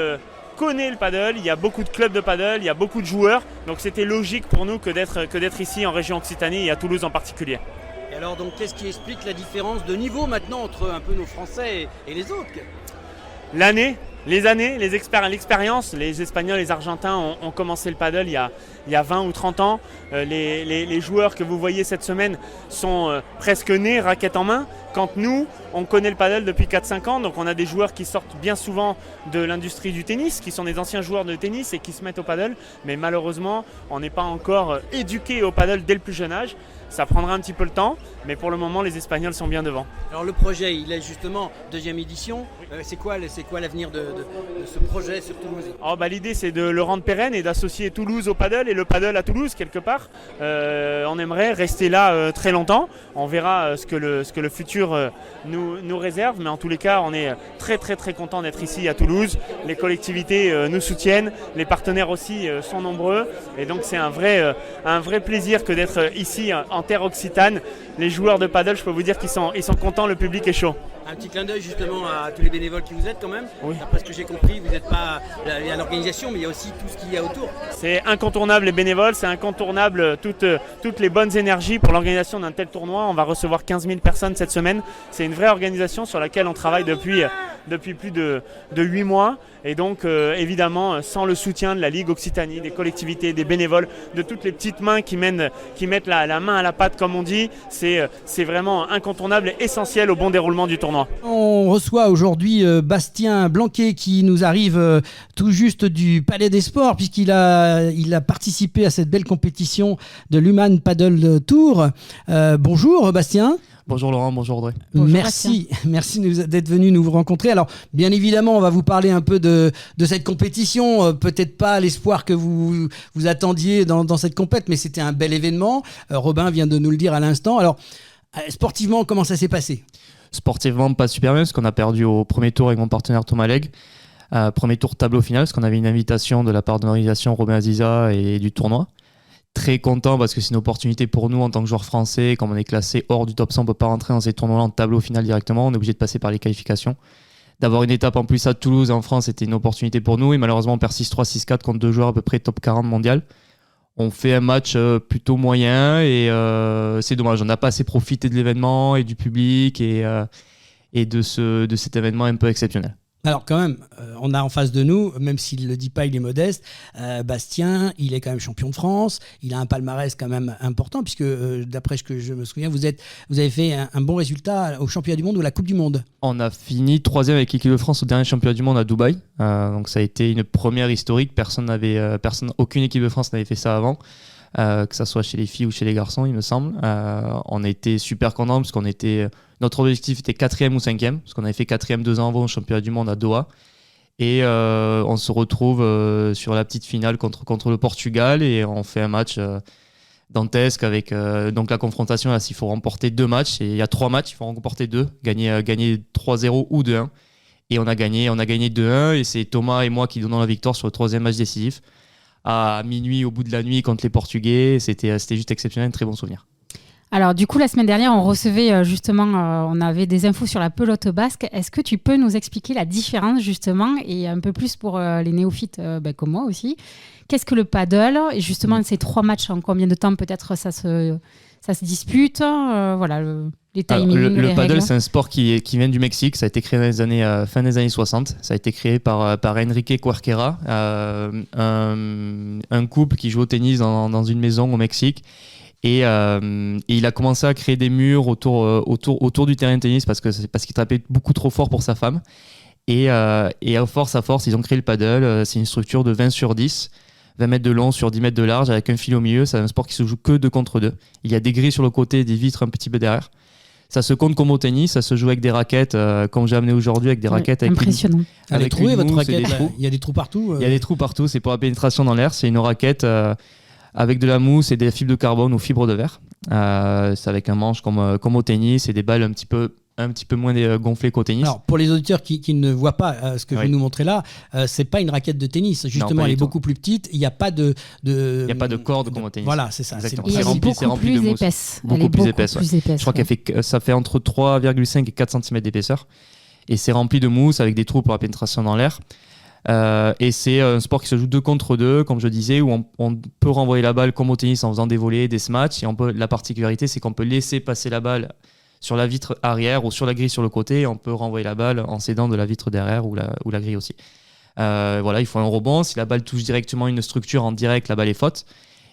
connaît le paddle, il y a beaucoup de clubs de paddle, il y a beaucoup de joueurs. Donc c'était logique pour nous que d'être ici en région Occitanie et à Toulouse en particulier. Et alors donc qu'est-ce qui explique la différence de niveau maintenant entre un peu nos Français et les autres ? L'expérience, les Espagnols, les Argentins ont commencé le paddle il y a 20 ou 30 ans. Les joueurs que vous voyez cette semaine sont presque nés raquette en main. Quand nous, on connaît le paddle depuis 4-5 ans, donc on a des joueurs qui sortent bien souvent de l'industrie du tennis, qui sont des anciens joueurs de tennis et qui se mettent au paddle. Mais malheureusement, on n'est pas encore éduqués au paddle dès le plus jeune âge. Ça prendra un petit peu le temps, mais pour le moment, les Espagnols sont bien devant. Alors le projet, il est justement deuxième édition. C'est quoi l'avenir de ce projet sur Toulouse ? L'idée, c'est de le rendre pérenne et d'associer Toulouse au paddle et le paddle à Toulouse, quelque part. On aimerait rester là très longtemps. On verra ce que le futur nous réserve, mais en tous les cas, on est très très très content d'être ici à Toulouse. Les collectivités nous soutiennent, les partenaires aussi sont nombreux, et donc c'est un vrai plaisir que d'être ici en terre occitane. Les joueurs de paddle, je peux vous dire qu'ils sont contents, le public est chaud. Un petit clin d'œil justement à tous les bénévoles qui vous êtes quand même. Oui. D'après ce que j'ai compris, vous n'êtes pas à l'organisation, mais il y a aussi tout ce qu'il y a autour. C'est incontournable les bénévoles, c'est incontournable toutes les bonnes énergies pour l'organisation d'un tel tournoi. On va recevoir 15 000 personnes cette semaine. C'est une vraie organisation sur laquelle on travaille depuis plus de 8 mois. Et donc évidemment, sans le soutien de la Ligue Occitanie, des collectivités, des bénévoles, de toutes les petites mains qui mettent la main à la pâte comme on dit, c'est vraiment incontournable et essentiel au bon déroulement du tournoi. On reçoit aujourd'hui Bastien Blanquet qui nous arrive tout juste du Palais des Sports puisqu'il a participé à cette belle compétition de l'Human Paddle Tour. Bonjour Bastien. Bonjour Laurent, bonjour Audrey. Bonjour Merci d'être venu nous rencontrer. Alors, bien évidemment, on va vous parler un peu de cette compétition. Peut-être pas l'espoir que vous attendiez dans cette compète, mais c'était un bel événement. Robin vient de nous le dire à l'instant. Alors, sportivement, comment ça s'est passé ? Sportivement, pas super bien, parce qu'on a perdu au premier tour avec mon partenaire Thomas Legge. Premier tour tableau final, parce qu'on avait une invitation de la part de l'organisation Robin Aziza et du tournoi. Très content parce que c'est une opportunité pour nous en tant que joueurs français. Comme on est classé hors du top 100, on ne peut pas rentrer dans ces tournois en tableau final directement. On est obligé de passer par les qualifications. D'avoir une étape en plus à Toulouse en France, c'était une opportunité pour nous. Et malheureusement, on perd 6-3, 6-4 contre deux joueurs à peu près top 40 mondial. On fait un match plutôt moyen et c'est dommage. On n'a pas assez profité de l'événement et du public et de cet événement un peu exceptionnel. Alors quand même, on a en face de nous, même s'il ne le dit pas, il est modeste, Bastien, il est quand même champion de France, il a un palmarès quand même important, puisque d'après ce que je me souviens, vous avez fait un bon résultat au championnat du monde ou à la Coupe du Monde. On a fini 3e avec l'équipe de France au dernier championnat du monde à Dubaï, donc ça a été une première historique, aucune équipe de France n'avait fait ça avant. Que ça soit chez les filles ou chez les garçons, il me semble. On a été super contents parce notre objectif était 4e ou 5e, parce qu'on avait fait 4e 2 ans avant au championnat du monde à Doha. Et on se retrouve sur la petite finale contre le Portugal et on fait un match dantesque avec donc la confrontation. Là, il faut remporter 2 matchs et il y a 3 matchs, il faut en remporter 2, gagner 3-0 ou 2-1. Et on a gagné 2-1 et c'est Thomas et moi qui donnons la victoire sur le 3e match décisif. À minuit, au bout de la nuit, contre les Portugais. C'était juste exceptionnel, un très bon souvenir. Alors du coup, la semaine dernière, on recevait on avait des infos sur la pelote basque. Est-ce que tu peux nous expliquer la différence justement et un peu plus pour les néophytes comme moi aussi. Qu'est-ce que le paddle et justement ces 3 matchs, en combien de temps peut-être ça se dispute les timings, le paddle, c'est un sport qui vient du Mexique. Ça a été créé dans les années, fin des années 60. Ça a été créé par Enrique Cuarquera, un couple qui joue au tennis dans une maison au Mexique. Et il a commencé à créer des murs autour du terrain de tennis parce qu'il tapait beaucoup trop fort pour sa femme. Et à force, ils ont créé le paddle. C'est une structure de 20 sur 10. 20 mètres de long sur 10 mètres de large avec un fil au milieu. C'est un sport qui se joue que 2 contre 2. Il y a des grilles sur le côté et des vitres un petit peu derrière. Ça se compte comme au tennis, ça se joue avec des raquettes, comme j'ai amené aujourd'hui, avec des raquettes. Impressionnant. Avec trouvé votre raquette, il y a des trous partout. Il y a des trous partout, c'est pour la pénétration dans l'air. C'est une raquette avec de la mousse et des fibres de carbone ou fibres de verre. C'est avec un manche comme au tennis et des balles un petit peu moins gonflées qu'au tennis. Alors, pour les auditeurs qui ne voient pas ce que vous nous montrez là, c'est pas une raquette de tennis. Justement, elle est beaucoup plus petite. Il n'y a pas de corde comme au tennis. Voilà, c'est ça. Exactement. Et elle est beaucoup plus épaisse. Beaucoup plus épaisse. Je crois ça fait entre 3,5 et 4 cm d'épaisseur. Et c'est rempli de mousse avec des trous pour la pénétration dans l'air. Et c'est un sport qui se joue 2 contre 2, comme je disais, où on peut renvoyer la balle comme au tennis en faisant des volées, des smatchs. Et la particularité, c'est qu'on peut laisser passer la balle sur la vitre arrière ou sur la grille sur le côté. Et on peut renvoyer la balle en s'aidant de la vitre derrière ou la grille aussi. Il faut un rebond. Si la balle touche directement une structure en direct, la balle est faute.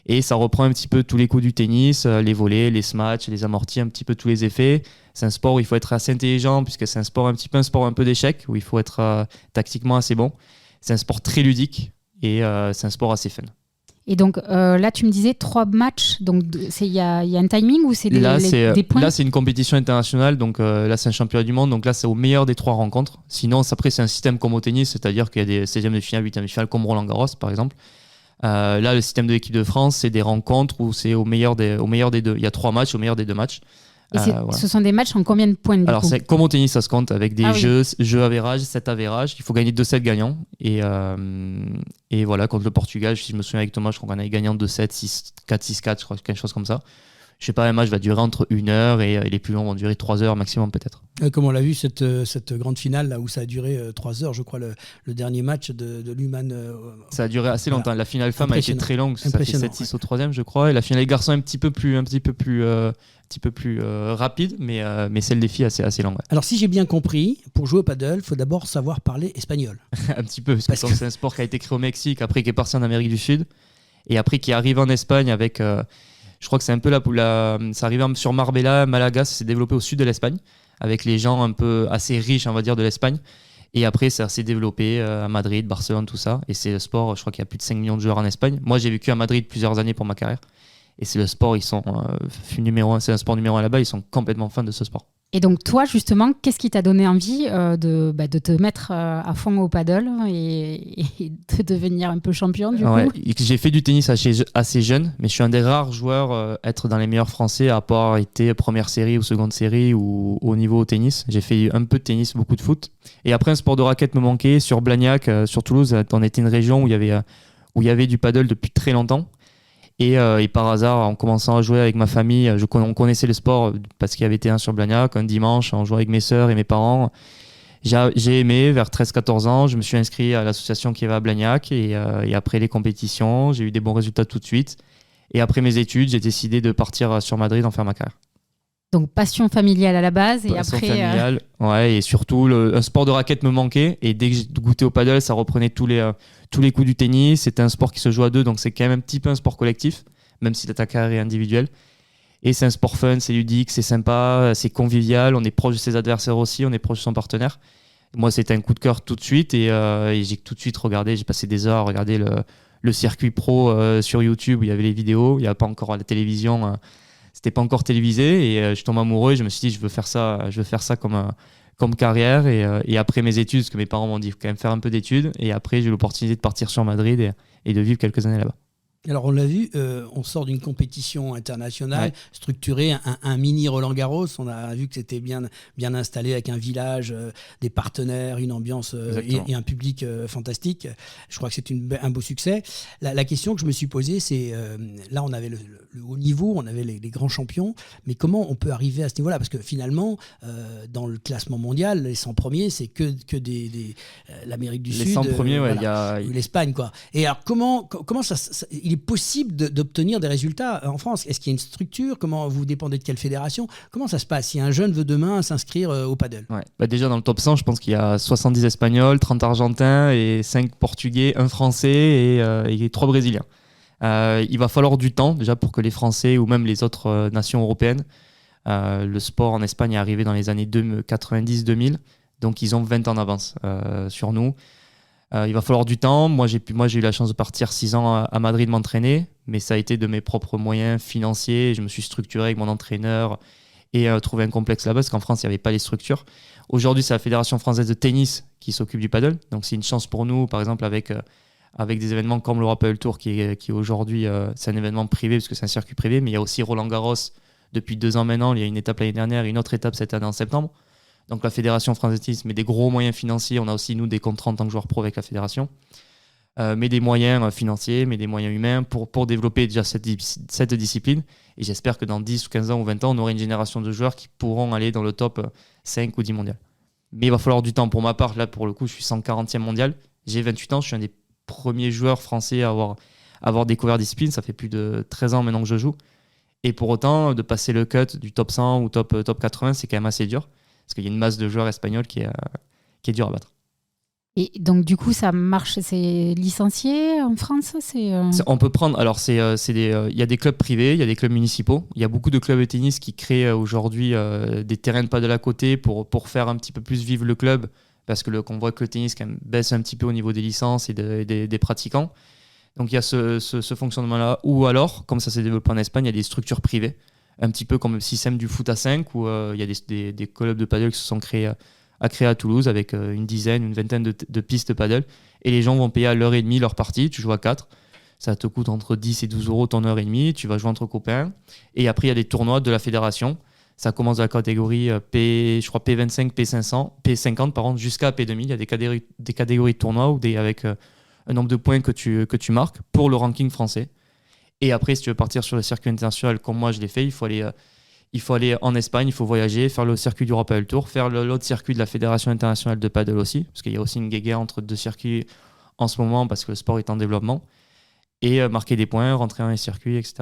Et ça reprend un petit peu tous les coups du tennis, les volées, les smatchs, les amortis, un petit peu tous les effets. C'est un sport où il faut être assez intelligent puisque c'est un sport un peu d'échec, où il faut être tactiquement assez bon. C'est un sport très ludique et c'est un sport assez fun. Et donc là, tu me disais 3 matchs, donc il y a un timing ou c'est des points? Là, c'est une compétition internationale, donc là, c'est un championnat du monde, donc là, c'est au meilleur des 3 rencontres. Sinon, après, c'est un système comme au tennis, c'est-à-dire qu'il y a des 16e de finale, 8e de finale, comme Roland-Garros, par exemple. Là, le système de l'équipe de France, c'est des rencontres où c'est au meilleur des 2. Il y a 3 matchs, au meilleur des 2 matchs. Et ce sont des matchs en combien de points Alors, c'est comme au tennis, ça se compte avec des jeux average, 7 average. Il faut gagner 2-7 gagnants. Et voilà, contre le Portugal, si je me souviens avec Thomas, je crois qu'on avait gagnant 2-7, 6-4, 6-4, je crois, quelque chose comme ça. Je sais pas, un match va durer entre 1 heure et les plus longs vont durer 3 heures maximum peut-être. Comme on l'a vu, cette grande finale là où ça a duré 3 heures, je crois, le dernier match de l'Human. Ça a duré assez longtemps. La finale femme a été très longue, ça fait 7-6 au 3e, je crois. Et la finale des garçons un petit peu plus rapide, mais celle des filles assez longue. Ouais. Alors si j'ai bien compris, pour jouer au paddle, il faut d'abord savoir parler espagnol. Un petit peu, parce que c'est un sport qui a été créé au Mexique, après qui est parti en Amérique du Sud, et après qui arrive en Espagne avec... je crois que c'est un peu ça arrive sur Marbella, Malaga, ça s'est développé au sud de l'Espagne, avec les gens un peu assez riches, on va dire, de l'Espagne. Et après, ça s'est développé à Madrid, Barcelone, tout ça. Et c'est le sport, je crois qu'il y a plus de 5 millions de joueurs en Espagne. Moi, j'ai vécu à Madrid plusieurs années pour ma carrière. Et c'est le sport, ils sont numéro 1, c'est un sport numéro 1 là-bas, ils sont complètement fans de ce sport. Et donc toi, justement, qu'est-ce qui t'a donné envie de te mettre à fond au paddle et de devenir un peu champion du coup? J'ai fait du tennis assez jeune, mais je suis un des rares joueurs être dans les meilleurs français à pas avoir été première série ou seconde série ou au niveau au tennis. J'ai fait un peu de tennis, beaucoup de foot. Et après, un sport de raquette me manquait. Sur Blagnac, sur Toulouse, on était une région où il y avait du paddle depuis très longtemps. Et par hasard, en commençant à jouer avec ma famille, on connaissait le sport parce qu'il y avait T1 sur Blagnac. Un dimanche, on jouait avec mes sœurs et mes parents. J'ai aimé, vers 13-14 ans, je me suis inscrit à l'association qui va à Blagnac. Et après les compétitions, j'ai eu des bons résultats tout de suite. Et après mes études, j'ai décidé de partir sur Madrid en faire ma carrière. Donc passion familiale à la base et passion après... familiale, et surtout un sport de raquette me manquait et dès que j'ai goûté au paddle, ça reprenait tous les coups du tennis. C'était un sport qui se joue à 2, donc c'est quand même un petit peu un sport collectif, même si ta carrière est individuelle. Et c'est un sport fun, c'est ludique, c'est sympa, c'est convivial, on est proche de ses adversaires aussi, on est proche de son partenaire. Moi, c'était un coup de cœur tout de suite et j'ai tout de suite regardé, j'ai passé des heures à regarder le circuit pro sur YouTube où il y avait les vidéos, il n'y avait pas encore la télévision... C'était pas encore télévisé et je tombe amoureux et je me suis dit je veux faire ça comme carrière et après mes études, parce que mes parents m'ont dit il faut quand même faire un peu d'études, et après j'ai eu l'opportunité de partir sur Madrid et de vivre quelques années là-bas. Alors on l'a vu, on sort d'une compétition internationale structurée, un mini Roland-Garros. On a vu que c'était bien installé avec un village, des partenaires, une ambiance et un public fantastique. Je crois que c'est un beau succès. La question que je me suis posée, c'est là on avait le haut niveau, on avait les grands champions, mais comment on peut arriver à ce niveau-là? Parce que finalement, dans le classement mondial, les 100 premiers, c'est que l'Amérique du Sud, 100 premiers, ou l'Espagne, quoi. Et alors comment ça il est possible d'obtenir des résultats en France? Est-ce qu'il y a une structure? Comment vous dépendez de quelle fédération? Comment ça se passe si un jeune veut demain s'inscrire au paddle? Déjà dans le top 100, je pense qu'il y a 70 Espagnols, 30 Argentins et 5 Portugais, 1 Français et 3 Brésiliens. Il va falloir du temps déjà pour que les Français ou même les autres nations européennes, le sport en Espagne est arrivé dans les années 90-2000, donc ils ont 20 ans d'avance sur nous. Il va falloir du temps. Moi, j'ai eu la chance de partir 6 ans à Madrid m'entraîner, mais ça a été de mes propres moyens financiers. Je me suis structuré avec mon entraîneur et trouvé un complexe là-bas, parce qu'en France, il n'y avait pas les structures. Aujourd'hui, c'est la Fédération française de tennis qui s'occupe du paddle. Donc, c'est une chance pour nous, par exemple, avec avec des événements comme l'Europe Padel Tour qui aujourd'hui, c'est un événement privé parce que c'est un circuit privé, mais il y a aussi Roland Garros depuis 2 ans maintenant. Il y a une étape l'année dernière et une autre étape cette année en septembre. Donc la Fédération française de tennis met des gros moyens financiers. On a aussi, nous, des contrats en tant que joueur pro avec la Fédération. Mais des moyens financiers, mais des moyens humains pour développer déjà cette discipline. Et j'espère que dans 10 ou 15 ans ou 20 ans, on aura une génération de joueurs qui pourront aller dans le top 5 ou 10 mondial. Mais il va falloir du temps. Pour ma part, là, pour le coup, je suis 140e mondial. J'ai 28 ans, je suis un des premiers joueurs français à avoir découvert la discipline. Ça fait plus de 13 ans maintenant que je joue. Et pour autant, de passer le cut du top 100 ou top 80, c'est quand même assez dur. Parce qu'il y a une masse de joueurs espagnols qui est dur à battre. Et donc, du coup, ça marche, c'est licencié en France On peut prendre. Alors, il y a des clubs privés, il y a des clubs municipaux. Il y a beaucoup de clubs de tennis qui créent aujourd'hui des terrains de paddle à côté pour faire un petit peu plus vivre le club. Parce qu'on voit que le tennis quand même baisse un petit peu au niveau des licences et des pratiquants. Donc, il y a ce fonctionnement-là. Ou alors, comme ça s'est développé en Espagne, il y a des structures privées. Un petit peu comme le système du foot à 5, où il y a des clubs de paddle qui se sont créés à Toulouse avec une vingtaine de pistes de paddle. Et les gens vont payer à l'heure et demie leur partie. Tu joues à 4. Ça te coûte entre 10 et 12 euros ton heure et demie. Tu vas jouer entre copains. Et après, il y a des tournois de la fédération. Ça commence de la catégorie P25, P50, jusqu'à P2000. Il y a des catégories de tournois avec un nombre de points que tu marques pour le ranking français. Et après, si tu veux partir sur le circuit international, comme moi je l'ai fait, il faut aller en Espagne, il faut voyager, faire le circuit du Europe Padel Tour, faire l'autre circuit de la Fédération internationale de paddle aussi, parce qu'il y a aussi une guéguerre entre 2 circuits en ce moment, parce que le sport est en développement, et marquer des points, rentrer dans les circuits, etc.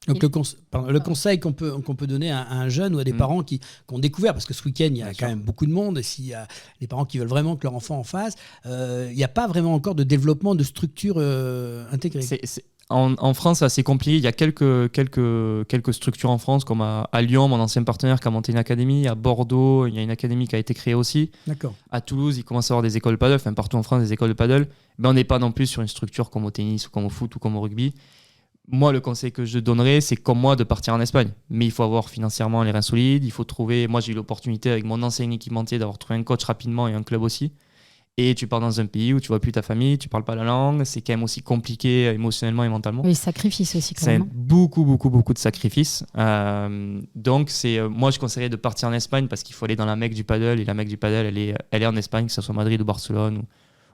Donc le conseil qu'on peut donner à un jeune ou à des parents qui ont découvert, parce que ce week-end, il y a quand même beaucoup de monde, et s'il y a des parents qui veulent vraiment que leur enfant en fasse, il n'y a pas vraiment encore de développement de structures intégrées. En France, c'est assez compliqué. Il y a quelques structures en France, comme à Lyon, mon ancien partenaire qui a monté une académie. À Bordeaux, il y a une académie qui a été créée aussi. D'accord. À Toulouse, il commence à y avoir des écoles de paddle, enfin partout en France, des écoles de paddle. Mais on n'est pas non plus sur une structure comme au tennis, ou comme au foot, ou comme au rugby. Moi, le conseil que je donnerais, c'est comme moi de partir en Espagne. Mais il faut avoir financièrement les reins solides. Il faut trouver. Moi, j'ai eu l'opportunité avec mon ancien équipementier d'avoir trouvé un coach rapidement et un club aussi. Et tu pars dans un pays où tu vois plus ta famille, tu parles pas la langue, c'est quand même aussi compliqué émotionnellement et mentalement. Oui, sacrifices aussi quand même. C'est beaucoup de sacrifices. Donc moi je conseillerais de partir en Espagne parce qu'il faut aller dans la Mecque du paddle, et la Mecque du paddle elle est en Espagne, que ce soit Madrid ou Barcelone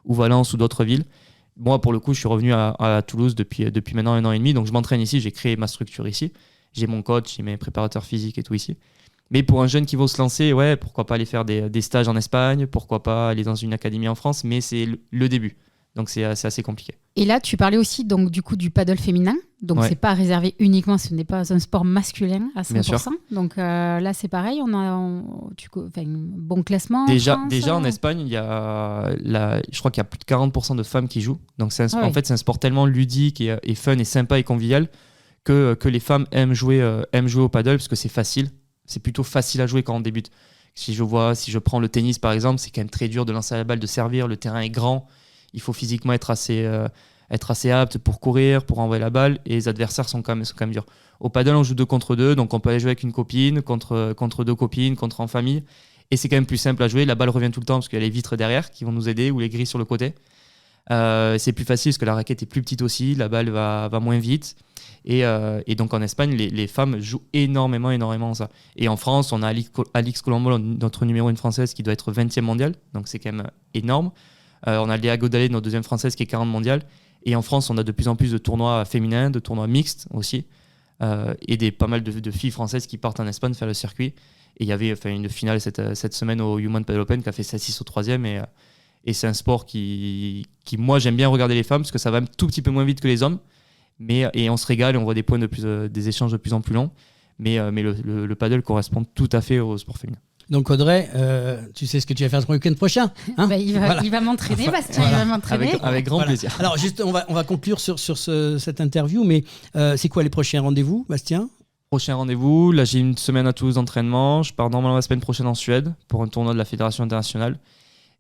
ou Valence ou d'autres villes. Moi pour le coup je suis revenu à Toulouse depuis maintenant 1 an et demi, donc je m'entraîne ici, j'ai créé ma structure ici, j'ai mon coach, j'ai mes préparateurs physiques et tout ici. Mais pour un jeune qui veut se lancer, ouais, pourquoi pas aller faire des stages en Espagne, pourquoi pas aller dans une académie en France, mais c'est le début. Donc c'est assez compliqué. Et là, tu parlais aussi donc, du coup du paddle féminin. Donc c'est pas réservé uniquement, ce n'est pas un sport masculin à 100%. Donc là, c'est pareil, on a un bon classement. Déjà en Espagne, je crois qu'il y a plus de 40% de femmes qui jouent. Donc en fait, c'est un sport tellement ludique et fun et sympa et convivial que les femmes aiment jouer au paddle parce que c'est facile. C'est plutôt facile à jouer quand on débute. Si je prends le tennis par exemple, c'est quand même très dur de lancer la balle, de servir. Le terrain est grand. Il faut physiquement être assez apte pour courir, pour envoyer la balle. Et les adversaires sont quand même durs. Au paddle, on joue 2 contre 2. Donc on peut aller jouer avec une copine, contre 2 copines, contre en famille. Et c'est quand même plus simple à jouer. La balle revient tout le temps parce qu'il y a les vitres derrière qui vont nous aider ou les grilles sur le côté. C'est plus facile parce que la raquette est plus petite aussi. La balle va moins vite. Et donc en Espagne, les femmes jouent énormément ça. Et en France, on a Alix Colombo, notre numéro 1 française, qui doit être 20e mondiale, donc c'est quand même énorme. On a Léa Godalé, notre 2e française, qui est 40 mondiale. Et en France, on a de plus en plus de tournois féminins, de tournois mixtes aussi, et pas mal de filles françaises qui partent en Espagne faire le circuit. Et il y avait une finale cette semaine au Human Padel Open qui a fait 7-6 au 3e. Et c'est un sport qui, moi, j'aime bien regarder les femmes parce que ça va un tout petit peu moins vite que les hommes. Et on se régale et on voit des échanges de plus en plus longs. Mais le paddle correspond tout à fait au sport féminin. Donc Audrey, tu sais ce que tu vas faire le week-end prochain, hein? Il va m'entraîner, Bastien, il va m'entraîner. Avec grand plaisir. Alors juste, on va conclure sur cette interview, mais c'est quoi les prochains rendez-vous, Bastien? Prochain rendez-vous, là j'ai une semaine à Toulouse d'entraînement. Je pars normalement la semaine prochaine en Suède pour un tournoi de la Fédération internationale.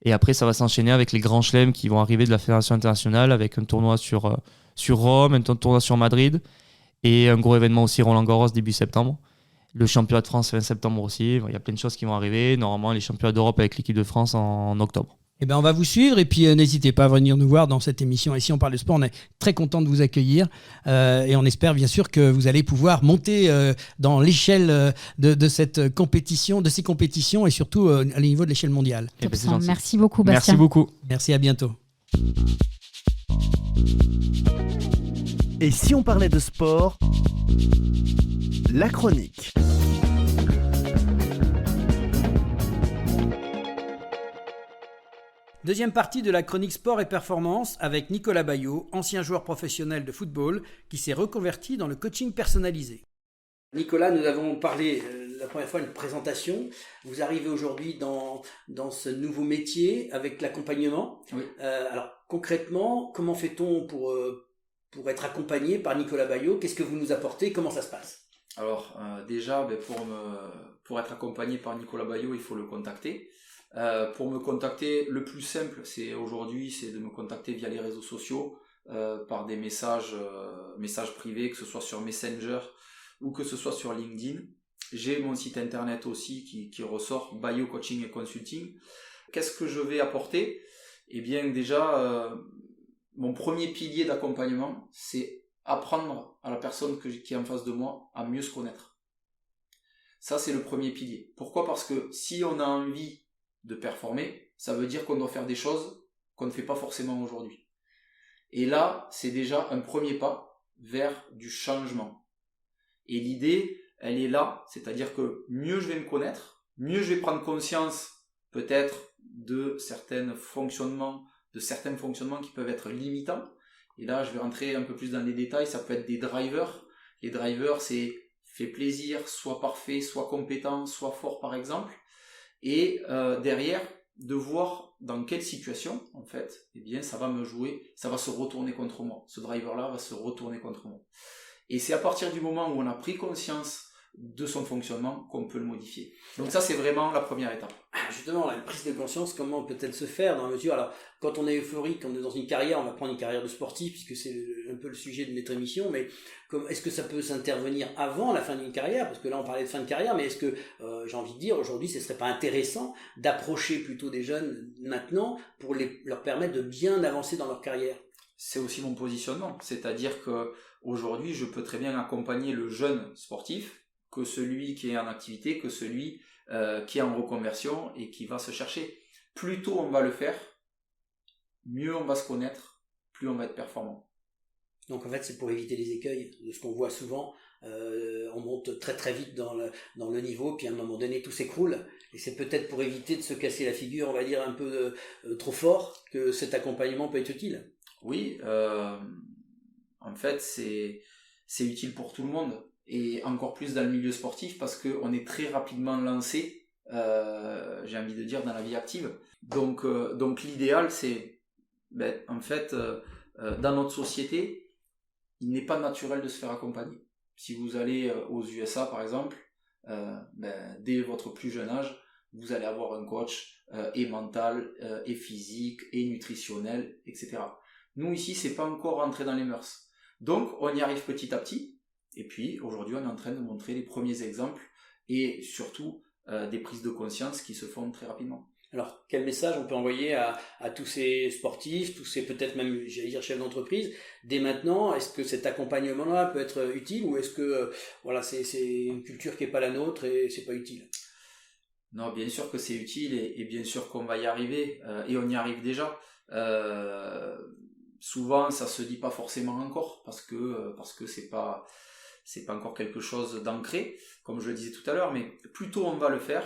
Et après, ça va s'enchaîner avec les grands chelems qui vont arriver de la Fédération internationale, avec un tournoi sur Rome, un tournoi sur Madrid et un gros événement aussi Roland Garros début septembre. Le championnat de France fin septembre aussi. Il y a plein de choses qui vont arriver. Normalement, les championnats d'Europe avec l'équipe de France en octobre. Eh ben, on va vous suivre et puis n'hésitez pas à venir nous voir dans cette émission. Et si on parle de sport, on est très content de vous accueillir et on espère bien sûr que vous allez pouvoir monter dans l'échelle de cette compétition, de ces compétitions et surtout au niveau de l'échelle mondiale. Merci beaucoup, Bastien. Merci beaucoup. Merci, à bientôt. Et si on parlait de sport, la chronique. Deuxième partie de la chronique sport et performance avec Nicolas Baillot, ancien joueur professionnel de football qui s'est reconverti dans le coaching personnalisé. Nicolas, nous avons parlé la première fois d'une présentation. Vous arrivez aujourd'hui dans ce nouveau métier avec l'accompagnement. Oui. Alors concrètement, comment fait-on pour être accompagné par Nicolas Baillot? Qu'est-ce que vous nous apportez? Comment ça se passe? Alors déjà, pour être accompagné par Nicolas Baillot, il faut le contacter. Pour me contacter, le plus simple, c'est de me contacter via les réseaux sociaux, par des messages privés, que ce soit sur Messenger ou que ce soit sur LinkedIn. J'ai mon site internet aussi qui ressort, Baillot Coaching et Consulting. Qu'est-ce que je vais apporter? Eh bien déjà, mon premier pilier d'accompagnement, c'est apprendre à la personne qui est en face de moi à mieux se connaître. Ça, c'est le premier pilier. Pourquoi? Parce que si on a envie de performer, ça veut dire qu'on doit faire des choses qu'on ne fait pas forcément aujourd'hui. Et là, c'est déjà un premier pas vers du changement. Et l'idée, elle est là, c'est-à-dire que mieux je vais me connaître, mieux je vais prendre conscience peut-être de certains fonctionnements qui peuvent être limitants. Et là, je vais rentrer un peu plus dans les détails, ça peut être des drivers. Les drivers, c'est fait plaisir, soit parfait, soit compétent, soit fort par exemple. Et derrière, de voir dans quelle situation, en fait, eh bien, ça va se retourner contre moi. Ce driver-là va se retourner contre moi. Et c'est à partir du moment où on a pris conscience de son fonctionnement qu'on peut le modifier. Donc ça, c'est vraiment la première étape. Justement, la prise de conscience, comment peut-elle se faire dans la mesure, alors, quand on est euphorique, on est dans une carrière, on va prendre une carrière de sportif, puisque c'est un peu le sujet de notre émission, mais est-ce que ça peut s'intervenir avant la fin d'une carrière? Parce que là, on parlait de fin de carrière, mais est-ce que, j'ai envie de dire, aujourd'hui, ce serait pas intéressant d'approcher plutôt des jeunes maintenant pour leur permettre de bien avancer dans leur carrière? C'est aussi mon positionnement, c'est-à-dire que aujourd'hui, je peux très bien accompagner le jeune sportif que celui qui est en activité, que celui qui est en reconversion et qui va se chercher. Plus tôt on va le faire, mieux on va se connaître, plus on va être performant. Donc en fait, c'est pour éviter les écueils de ce qu'on voit souvent. On monte très très vite dans le niveau, puis à un moment donné, tout s'écroule. Et c'est peut-être pour éviter de se casser la figure, on va dire, un peu trop fort, que cet accompagnement peut être utile. Oui, en fait, c'est utile pour tout le monde. Et encore plus dans le milieu sportif parce qu'on est très rapidement lancé, j'ai envie de dire, dans la vie active. Donc l'idéal, c'est, en fait, dans notre société, il n'est pas naturel de se faire accompagner. Si vous allez aux USA, par exemple, dès votre plus jeune âge, vous allez avoir un coach et mental, et physique, et nutritionnel, etc. Nous, ici, c'est pas encore rentré dans les mœurs. Donc, on y arrive petit à petit. Et puis, aujourd'hui, on est en train de montrer les premiers exemples et surtout des prises de conscience qui se font très rapidement. Alors, quel message on peut envoyer à tous ces sportifs, tous ces peut-être même, j'allais dire, chefs d'entreprise, dès maintenant? Est-ce que cet accompagnement-là peut être utile ou est-ce que c'est une culture qui n'est pas la nôtre et c'est pas utile? Non, bien sûr que c'est utile et bien sûr qu'on va y arriver et on y arrive déjà. Souvent, ça se dit pas forcément encore parce que c'est pas encore quelque chose d'ancré, comme je le disais tout à l'heure, mais plus tôt on va le faire,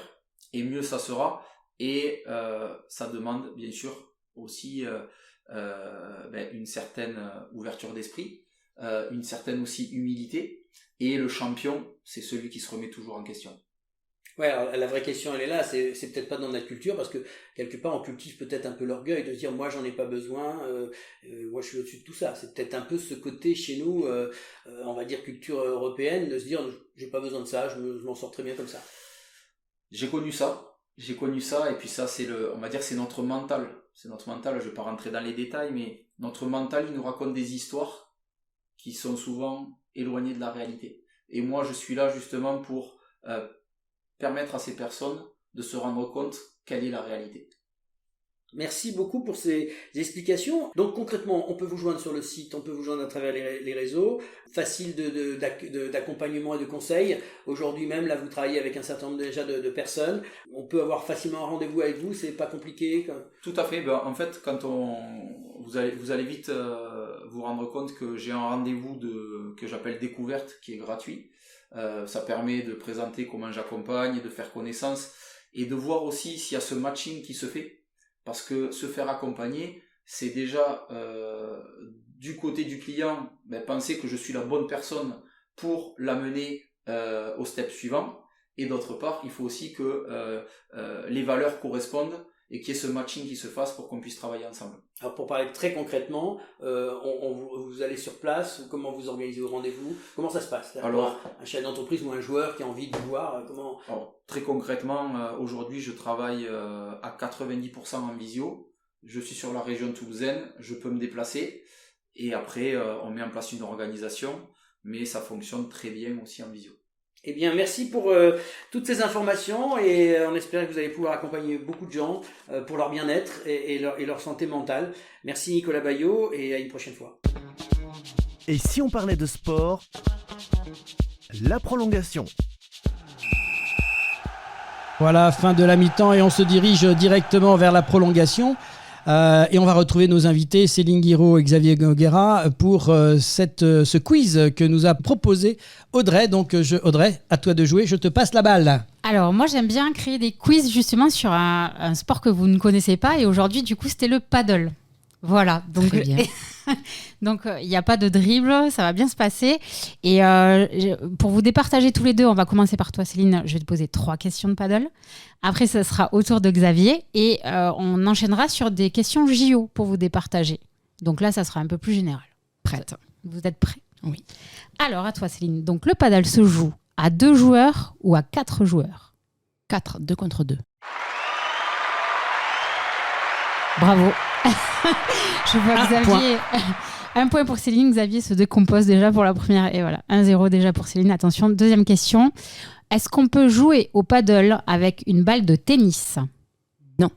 et mieux ça sera, et ça demande bien sûr aussi une certaine ouverture d'esprit, une certaine aussi humilité, et le champion, c'est celui qui se remet toujours en question. Ouais, alors la vraie question, elle est là, c'est peut-être pas dans notre culture, parce que quelque part on cultive peut-être un peu l'orgueil de se dire moi j'en ai pas besoin, moi je suis au-dessus de tout ça. C'est peut-être un peu ce côté chez nous, on va dire culture européenne, de se dire j'ai pas besoin de ça, je m'en sors très bien comme ça. J'ai connu ça, et puis ça on va dire c'est notre mental, je vais pas rentrer dans les détails, mais notre mental il nous raconte des histoires qui sont souvent éloignées de la réalité. Et moi je suis là justement pour permettre à ces personnes de se rendre compte quelle est la réalité. Merci beaucoup pour ces explications. Donc concrètement, on peut vous joindre sur le site, on peut vous joindre à travers les réseaux. Facile d'accompagnement et de conseils. Aujourd'hui même, là, vous travaillez avec un certain nombre déjà de personnes. On peut avoir facilement un rendez-vous avec vous, c'est pas compliqué. Tout à fait. En fait, quand vous allez vite vous rendre compte que j'ai un rendez-vous que j'appelle découverte, qui est gratuit. Ça permet de présenter comment j'accompagne, de faire connaissance et de voir aussi s'il y a ce matching qui se fait. Parce que se faire accompagner, c'est déjà du côté du client, penser que je suis la bonne personne pour l'amener au step suivant. Et d'autre part, il faut aussi que les valeurs correspondent et qu'il y ait ce matching qui se fasse pour qu'on puisse travailler ensemble. Alors pour parler très concrètement, vous allez sur place, comment vous organisez vos rendez-vous, comment ça se passe? Alors, un chef d'entreprise ou un joueur qui a envie de vous voir, comment... Alors, très concrètement, aujourd'hui je travaille à 90% en visio, je suis sur la région toulousaine, je peux me déplacer et après on met en place une organisation, mais ça fonctionne très bien aussi en visio. Eh bien, merci pour toutes ces informations et on espère que vous allez pouvoir accompagner beaucoup de gens pour leur bien-être et leur santé mentale. Merci Nicolas Baillot et à une prochaine fois. Et si on parlait de sport, la prolongation. Voilà, fin de la mi-temps et on se dirige directement vers la prolongation. Et on va retrouver nos invités Céline Guiraud et Xavier Noguera pour ce quiz que nous a proposé Audrey. Donc Audrey, à toi de jouer, je te passe la balle. Alors moi j'aime bien créer des quiz justement sur un sport que vous ne connaissez pas et aujourd'hui du coup c'était le paddle. Voilà, donc il n'y a pas de dribble, ça va bien se passer. Et pour vous départager tous les deux, on va commencer par toi Céline, je vais te poser 3 questions de paddle. Après, ça sera au tour de Xavier et on enchaînera sur des questions JO pour vous départager. Donc là, ça sera un peu plus général. Prête? Vous êtes prêts? Oui. Alors, à toi Céline. Donc le paddle se joue à 2 joueurs ou à 4 joueurs? 4, 2 contre 2. Bravo. Je vois Xavier. Un point pour Céline. Xavier se décompose déjà pour la première. Et voilà, 1-0 déjà pour Céline. Attention, deuxième question. Est-ce qu'on peut jouer au paddle avec une balle de tennis? Non.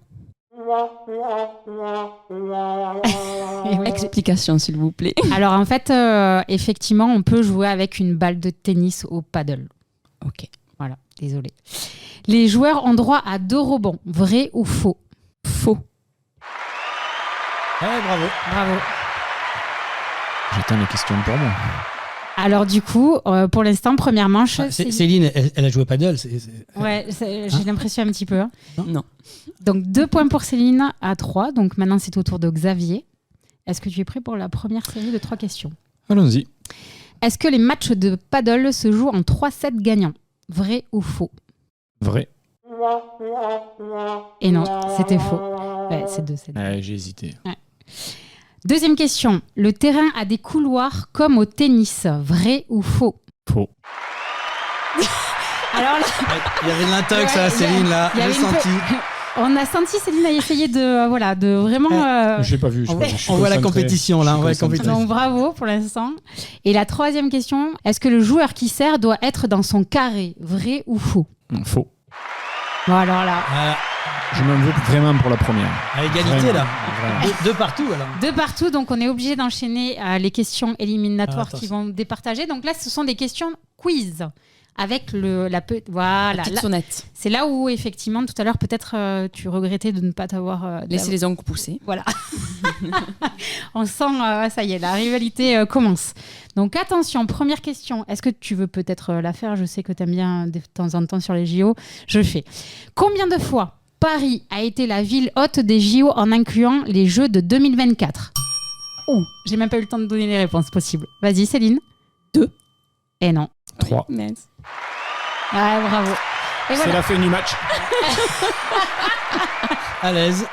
Explication, s'il vous plaît. Alors, en fait, effectivement, on peut jouer avec une balle de tennis au paddle. Ok. Voilà, désolé. Les joueurs ont droit à 2 rebonds. Vrai ou faux? Faux. Bravo. Bravo. J'attends les questions pour moi. Alors du coup, pour l'instant, première manche... Céline, elle a joué au paddle. Ouais, j'ai l'impression un petit peu. Hein. Non. Donc 2 points pour Céline à 3. Donc maintenant, c'est au tour de Xavier. Est-ce que tu es prêt pour la première série de 3 questions? Allons-y. Est-ce que les matchs de paddle se jouent en 3 sets gagnants? Vrai ou faux? Vrai. Et non, c'était faux. Ouais, c'est 2 sets. J'ai hésité. Ouais. Deuxième question. Le terrain a des couloirs comme au tennis. Vrai ou faux? Faux. Alors là... Il y avait de l'intox, Céline, là. J'ai senti. On a senti Céline a essayé de vraiment... Je l'ai pas vu. On voit la compétition, là. Donc bravo pour l'instant. Et la troisième question. Est-ce que le joueur qui sert doit être dans son carré? Vrai ou faux? Faux. Bon alors là... Je m'en veux vraiment pour la première. À égalité, là. 2 partout, alors. 2 partout, donc on est obligé d'enchaîner les questions éliminatoires qui vont départager. Donc là, ce sont des questions quiz. Avec la petite sonnette. C'est là où, effectivement, tout à l'heure, peut-être tu regrettais de ne pas t'avoir... laissé les ongles poussés. Voilà. On sent, ça y est, la rivalité commence. Donc attention, première question. Est-ce que tu veux peut-être la faire? Je sais que tu aimes bien de temps en temps sur les JO. Je le fais. Combien de fois Paris a été la ville hôte des JO en incluant les Jeux de 2024? Oh, j'ai même pas eu le temps de donner les réponses possibles. Vas-y, Céline. 2. Et non. 3. Ouais, bravo. Et c'est la fin du match. À l'aise.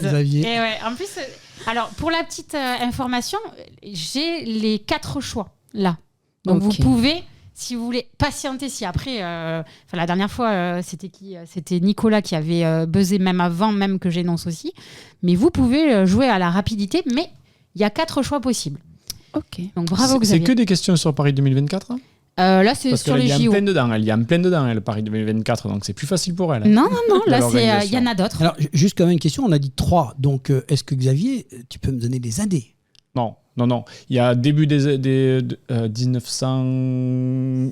Xavier. Et ouais, en plus, alors pour la petite information, j'ai les 4 choix là. Donc vous pouvez, si vous voulez, patienter. Si après, la dernière fois, c'était qui? C'était Nicolas qui avait buzzé même avant même que j'énonce aussi. Mais vous pouvez jouer à la rapidité, mais il y a 4 choix possibles. Ok. Donc bravo Xavier. C'est que des questions sur Paris 2024 hein? Là, c'est Parce sur les qu'elle JO. elle y a en plein dedans, elle, Paris 2024, donc c'est plus facile pour elle. Non, là, l'organisation. il y en a d'autres. Alors, juste quand même une question, on a dit 3. Donc, est-ce que Xavier, tu peux me donner des années? Non. Il y a début des 1900...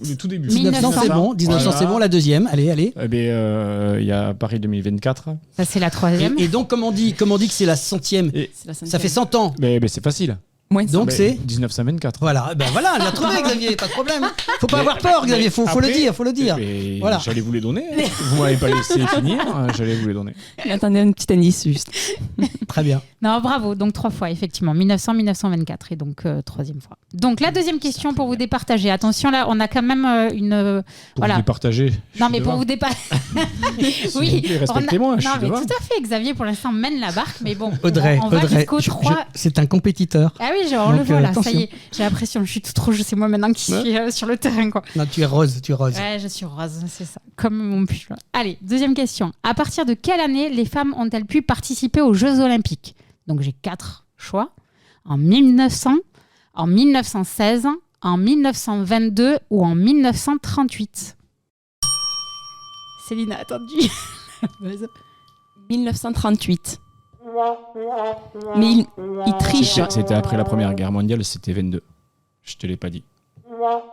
Le tout début. 1900, c'est bon. 1900, Voilà. c'est bon. La deuxième, allez. Eh bien, il y a Paris 2024. Ça, c'est la troisième. Et donc, comme on dit que c'est la centième, C'est la ça fait 100 ans. Mais c'est facile. Moins de Donc, Mais c'est 1924. Voilà, elle l'a trouvé, Xavier, pas de problème. Faut pas avoir peur, Xavier, faut le dire. Voilà. J'allais vous les donner. Vous m'avez pas laissé finir, j'allais vous les donner. Attendez un petit indice juste. Très bien. Non, bravo. Donc 3 fois, effectivement. 1900, 1924 et donc 3e fois. Donc la deuxième question pour vous départager. Attention, là, on a quand même une... Pour vous départager. Non, mais pour vous départager... Oui. Respectez-moi, je Non, suis mais devant. tout à fait. Xavier, pour l'instant, mène la barque. Mais bon, Audrey, on va jusqu'au 3... c'est un compétiteur. Ah oui, on le Donc, voit là, attention. ça y est. J'ai l'impression, je suis toute rouge. C'est moi maintenant qui suis sur le terrain, quoi. Non, tu es rose. Ouais, je suis rose, c'est ça. Comme mon pull. Allez, deuxième question. À partir de quelle année les femmes ont-elles pu participer aux Jeux Olympiques? Donc j'ai 4 choix. En 1900, en 1916, en 1922 ou en 1938. Céline a attendu. 1938. Mais il triche. C'était après la Première Guerre mondiale, c'était 22. Je te l'ai pas dit.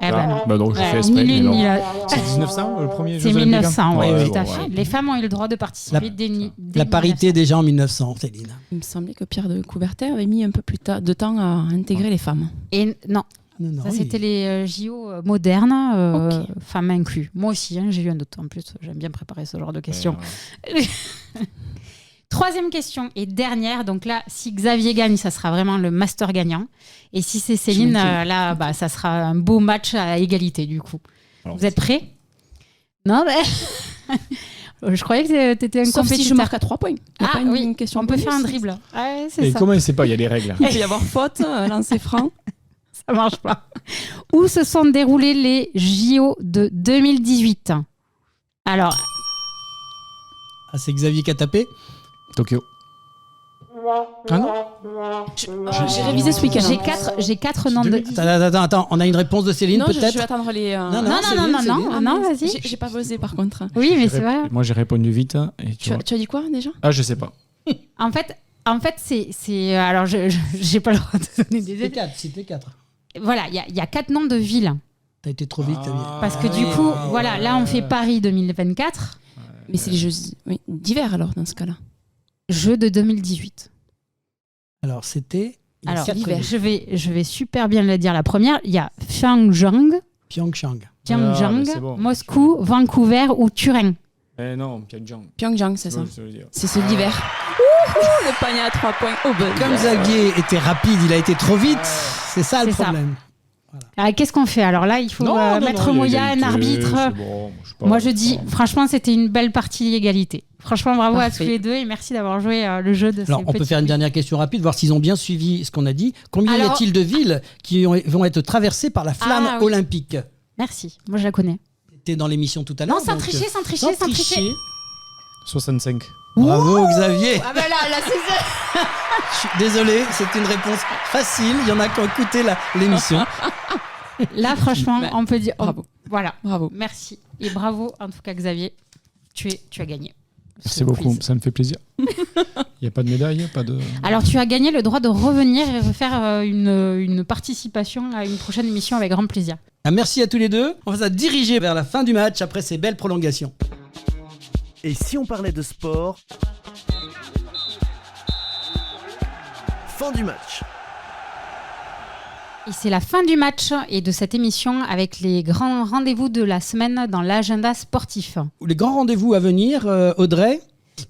Eh ben non. Bah donc j'ai Ouais, fait exprès. ni l'une mais ni non. la- C'est 1900 le premier C'est Jeux Olympiques, 1900, hein oui, Ouais, tout à bon, fait. ouais. Les femmes ont eu le droit de participer dès La parité déjà en 1900, Céline. Il me semblait que Pierre de Coubertin avait mis un peu plus de temps à intégrer les femmes. Et non. Non, Ça, oui. c'était les JO modernes, femmes inclus. Moi aussi, hein, j'ai eu un doute. En plus, j'aime bien préparer ce genre de questions. Troisième question et dernière. Donc là, si Xavier gagne, ça sera vraiment le master gagnant. Et si c'est Céline, là, ça sera un beau match à égalité, du coup. Alors, Vous êtes prêts? Non, mais... Je croyais que tu étais un Sauf compétiteur. si je marque à 3 points. Il y a Ah pas une oui, question on peut bonus. faire un dribble. Ouais, c'est Et ça. comment il sait pas, il y a des règles. Il peut y avoir faute, lancer franc. Ça marche pas. Où se sont déroulés les JO de 2018? Alors, Ah, c'est Xavier qui a tapé. Tokyo. Ah non J'ai révisé ce week-end. j'ai quatre noms de... Attends, on a une réponse de Céline Non, je peut-être vais attendre les. Non, Céline. non, vas-y. J'ai pas buzzé par contre. Oui, mais c'est vrai. Moi j'ai répondu vite. Et Tu as dit quoi déjà? Ah, je sais pas. En fait, c'est... Alors, j'ai pas le droit de donner des aides. C'était 4. Voilà, il y a 4 noms de villes. T'as été trop vite, Xavier. Parce que du coup, voilà, là, on fait Paris 2024. Mais c'est les jeux d'hiver alors dans ce cas-là. Jeux de 2018. Alors, c'était... il y a Alors, 4 villes. je vais super bien le dire. La première, il y a Pyeongchang, Pyeongchang. Pyongyang, c'est bon. Moscou, Vancouver ou Turin. Non, Pyongyang. Pyongyang, c'est ça. Ouais, ça veut dire. C'est ceux d'hiver. Le panier à 3 points au buzz. Comme Xavier était rapide, il a été trop vite. C'est ça le C'est ça. problème. Alors, qu'est-ce qu'on fait? Alors là, il faut mettre Moya, un arbitre. Moi, je dis, franchement, c'était une belle partie d'égalité. Franchement, bravo à tous les deux et merci d'avoir joué le jeu de Alors, ces on peut petits faire une quiz. dernière question rapide, voir s'ils ont bien suivi ce qu'on a dit. Combien y Alors- a-t-il de villes qui vont être traversées par la flamme Ah, oui. olympique? Merci, moi je la connais. T'es dans l'émission tout à l'heure. Non, sans donc, tricher, sans tricher, sans tricher. 65. Bravo Xavier. Ah ben là, c'est Je suis désolé, c'est une réponse facile. Il y en a qui ont écouté l'émission. Là, franchement, Ben, on peut dire. bravo. Voilà. Bravo. Merci. Et bravo, en tout cas, Xavier. Tu as gagné. Merci ce beaucoup, quiz. ça me fait plaisir. Il n'y a pas de médaille, pas de. Alors, tu as gagné le droit de revenir et refaire une participation à une prochaine émission avec grand plaisir. Ah, merci à tous les deux. On va se diriger vers la fin du match après ces belles prolongations. Et si on parlait de sport? Fin du match. Et c'est la fin du match et de cette émission avec les grands rendez-vous de la semaine dans l'agenda sportif. Les grands rendez-vous à venir, Audrey.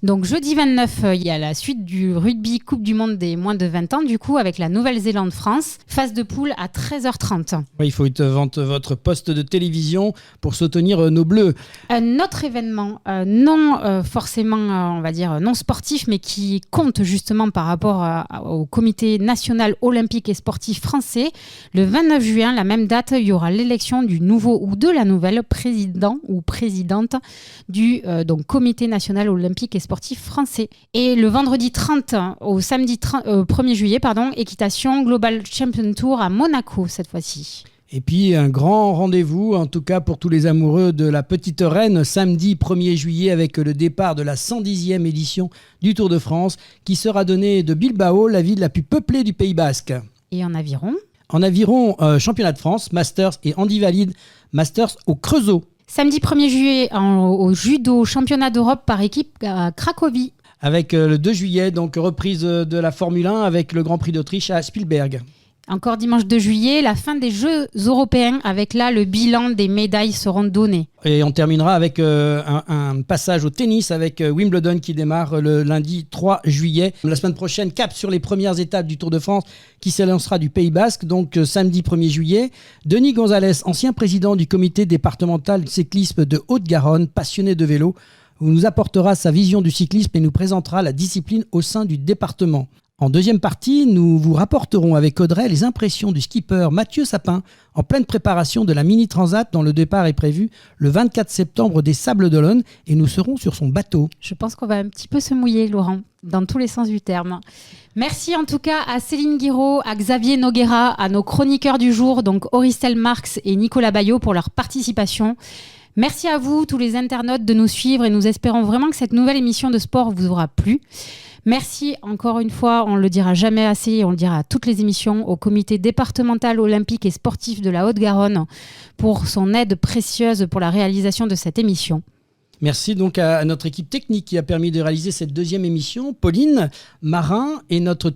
Donc jeudi 29, il y a la suite du rugby Coupe du Monde des moins de 20 ans, du coup avec la Nouvelle-Zélande-France, phase de poule à 13h30. Oui, il faut être vendre votre poste de télévision pour soutenir nos Bleus. Un autre événement, non forcément, on va dire, non sportif, mais qui compte justement par rapport au Comité national olympique et sportif français. Le 29 juin, la même date, il y aura l'élection du nouveau ou de la nouvelle président ou présidente du donc, Comité national olympique et sportif français. Et le vendredi 30 au samedi 1er juillet, équitation Global Champion Tour à Monaco cette fois-ci. Et puis un grand rendez-vous, en tout cas pour tous les amoureux de la Petite Reine, samedi 1er juillet avec le départ de la 110e édition du Tour de France qui sera donné de Bilbao, la ville la plus peuplée du Pays Basque. Et en aviron ? En aviron, championnat de France, Masters et Andy Valide, Masters au Creusot. Samedi 1er juillet au judo, championnat d'Europe par équipe à Cracovie. Avec le 2 juillet, donc reprise de la Formule 1 avec le Grand Prix d'Autriche à Spielberg. Encore dimanche 2 juillet, la fin des Jeux européens, avec là le bilan des médailles seront données. Et on terminera avec un passage au tennis avec Wimbledon qui démarre le lundi 3 juillet. La semaine prochaine, cap sur les premières étapes du Tour de France qui s'élancera du Pays Basque, donc samedi 1er juillet. Denis Gonzalez, ancien président du comité départemental cyclisme de Haute-Garonne, passionné de vélo, nous apportera sa vision du cyclisme et nous présentera la discipline au sein du département. En deuxième partie, nous vous rapporterons avec Audrey les impressions du skipper Mathieu Sapin en pleine préparation de la Mini Transat dont le départ est prévu le 24 septembre des Sables d'Olonne et nous serons sur son bateau. Je pense qu'on va un petit peu se mouiller, Laurent, dans tous les sens du terme. Merci en tout cas à Céline Guiraud, à Xavier Noguera, à nos chroniqueurs du jour, donc Auristelle Marx et Nicolas Baillot pour leur participation. Merci à vous, tous les internautes, de nous suivre et nous espérons vraiment que cette nouvelle émission de sport vous aura plu. Merci encore une fois, on ne le dira jamais assez et on le dira à toutes les émissions, au comité départemental olympique et sportif de la Haute-Garonne pour son aide précieuse pour la réalisation de cette émission. Merci donc à notre équipe technique qui a permis de réaliser cette deuxième émission, Pauline, Marin et notre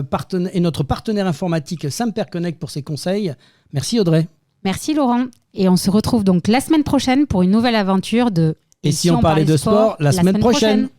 partenaire informatique Samper Connect pour ses conseils. Merci Audrey. Merci Laurent. Et on se retrouve donc la semaine prochaine pour une nouvelle aventure de... Et si on parlait de sport la semaine prochaine.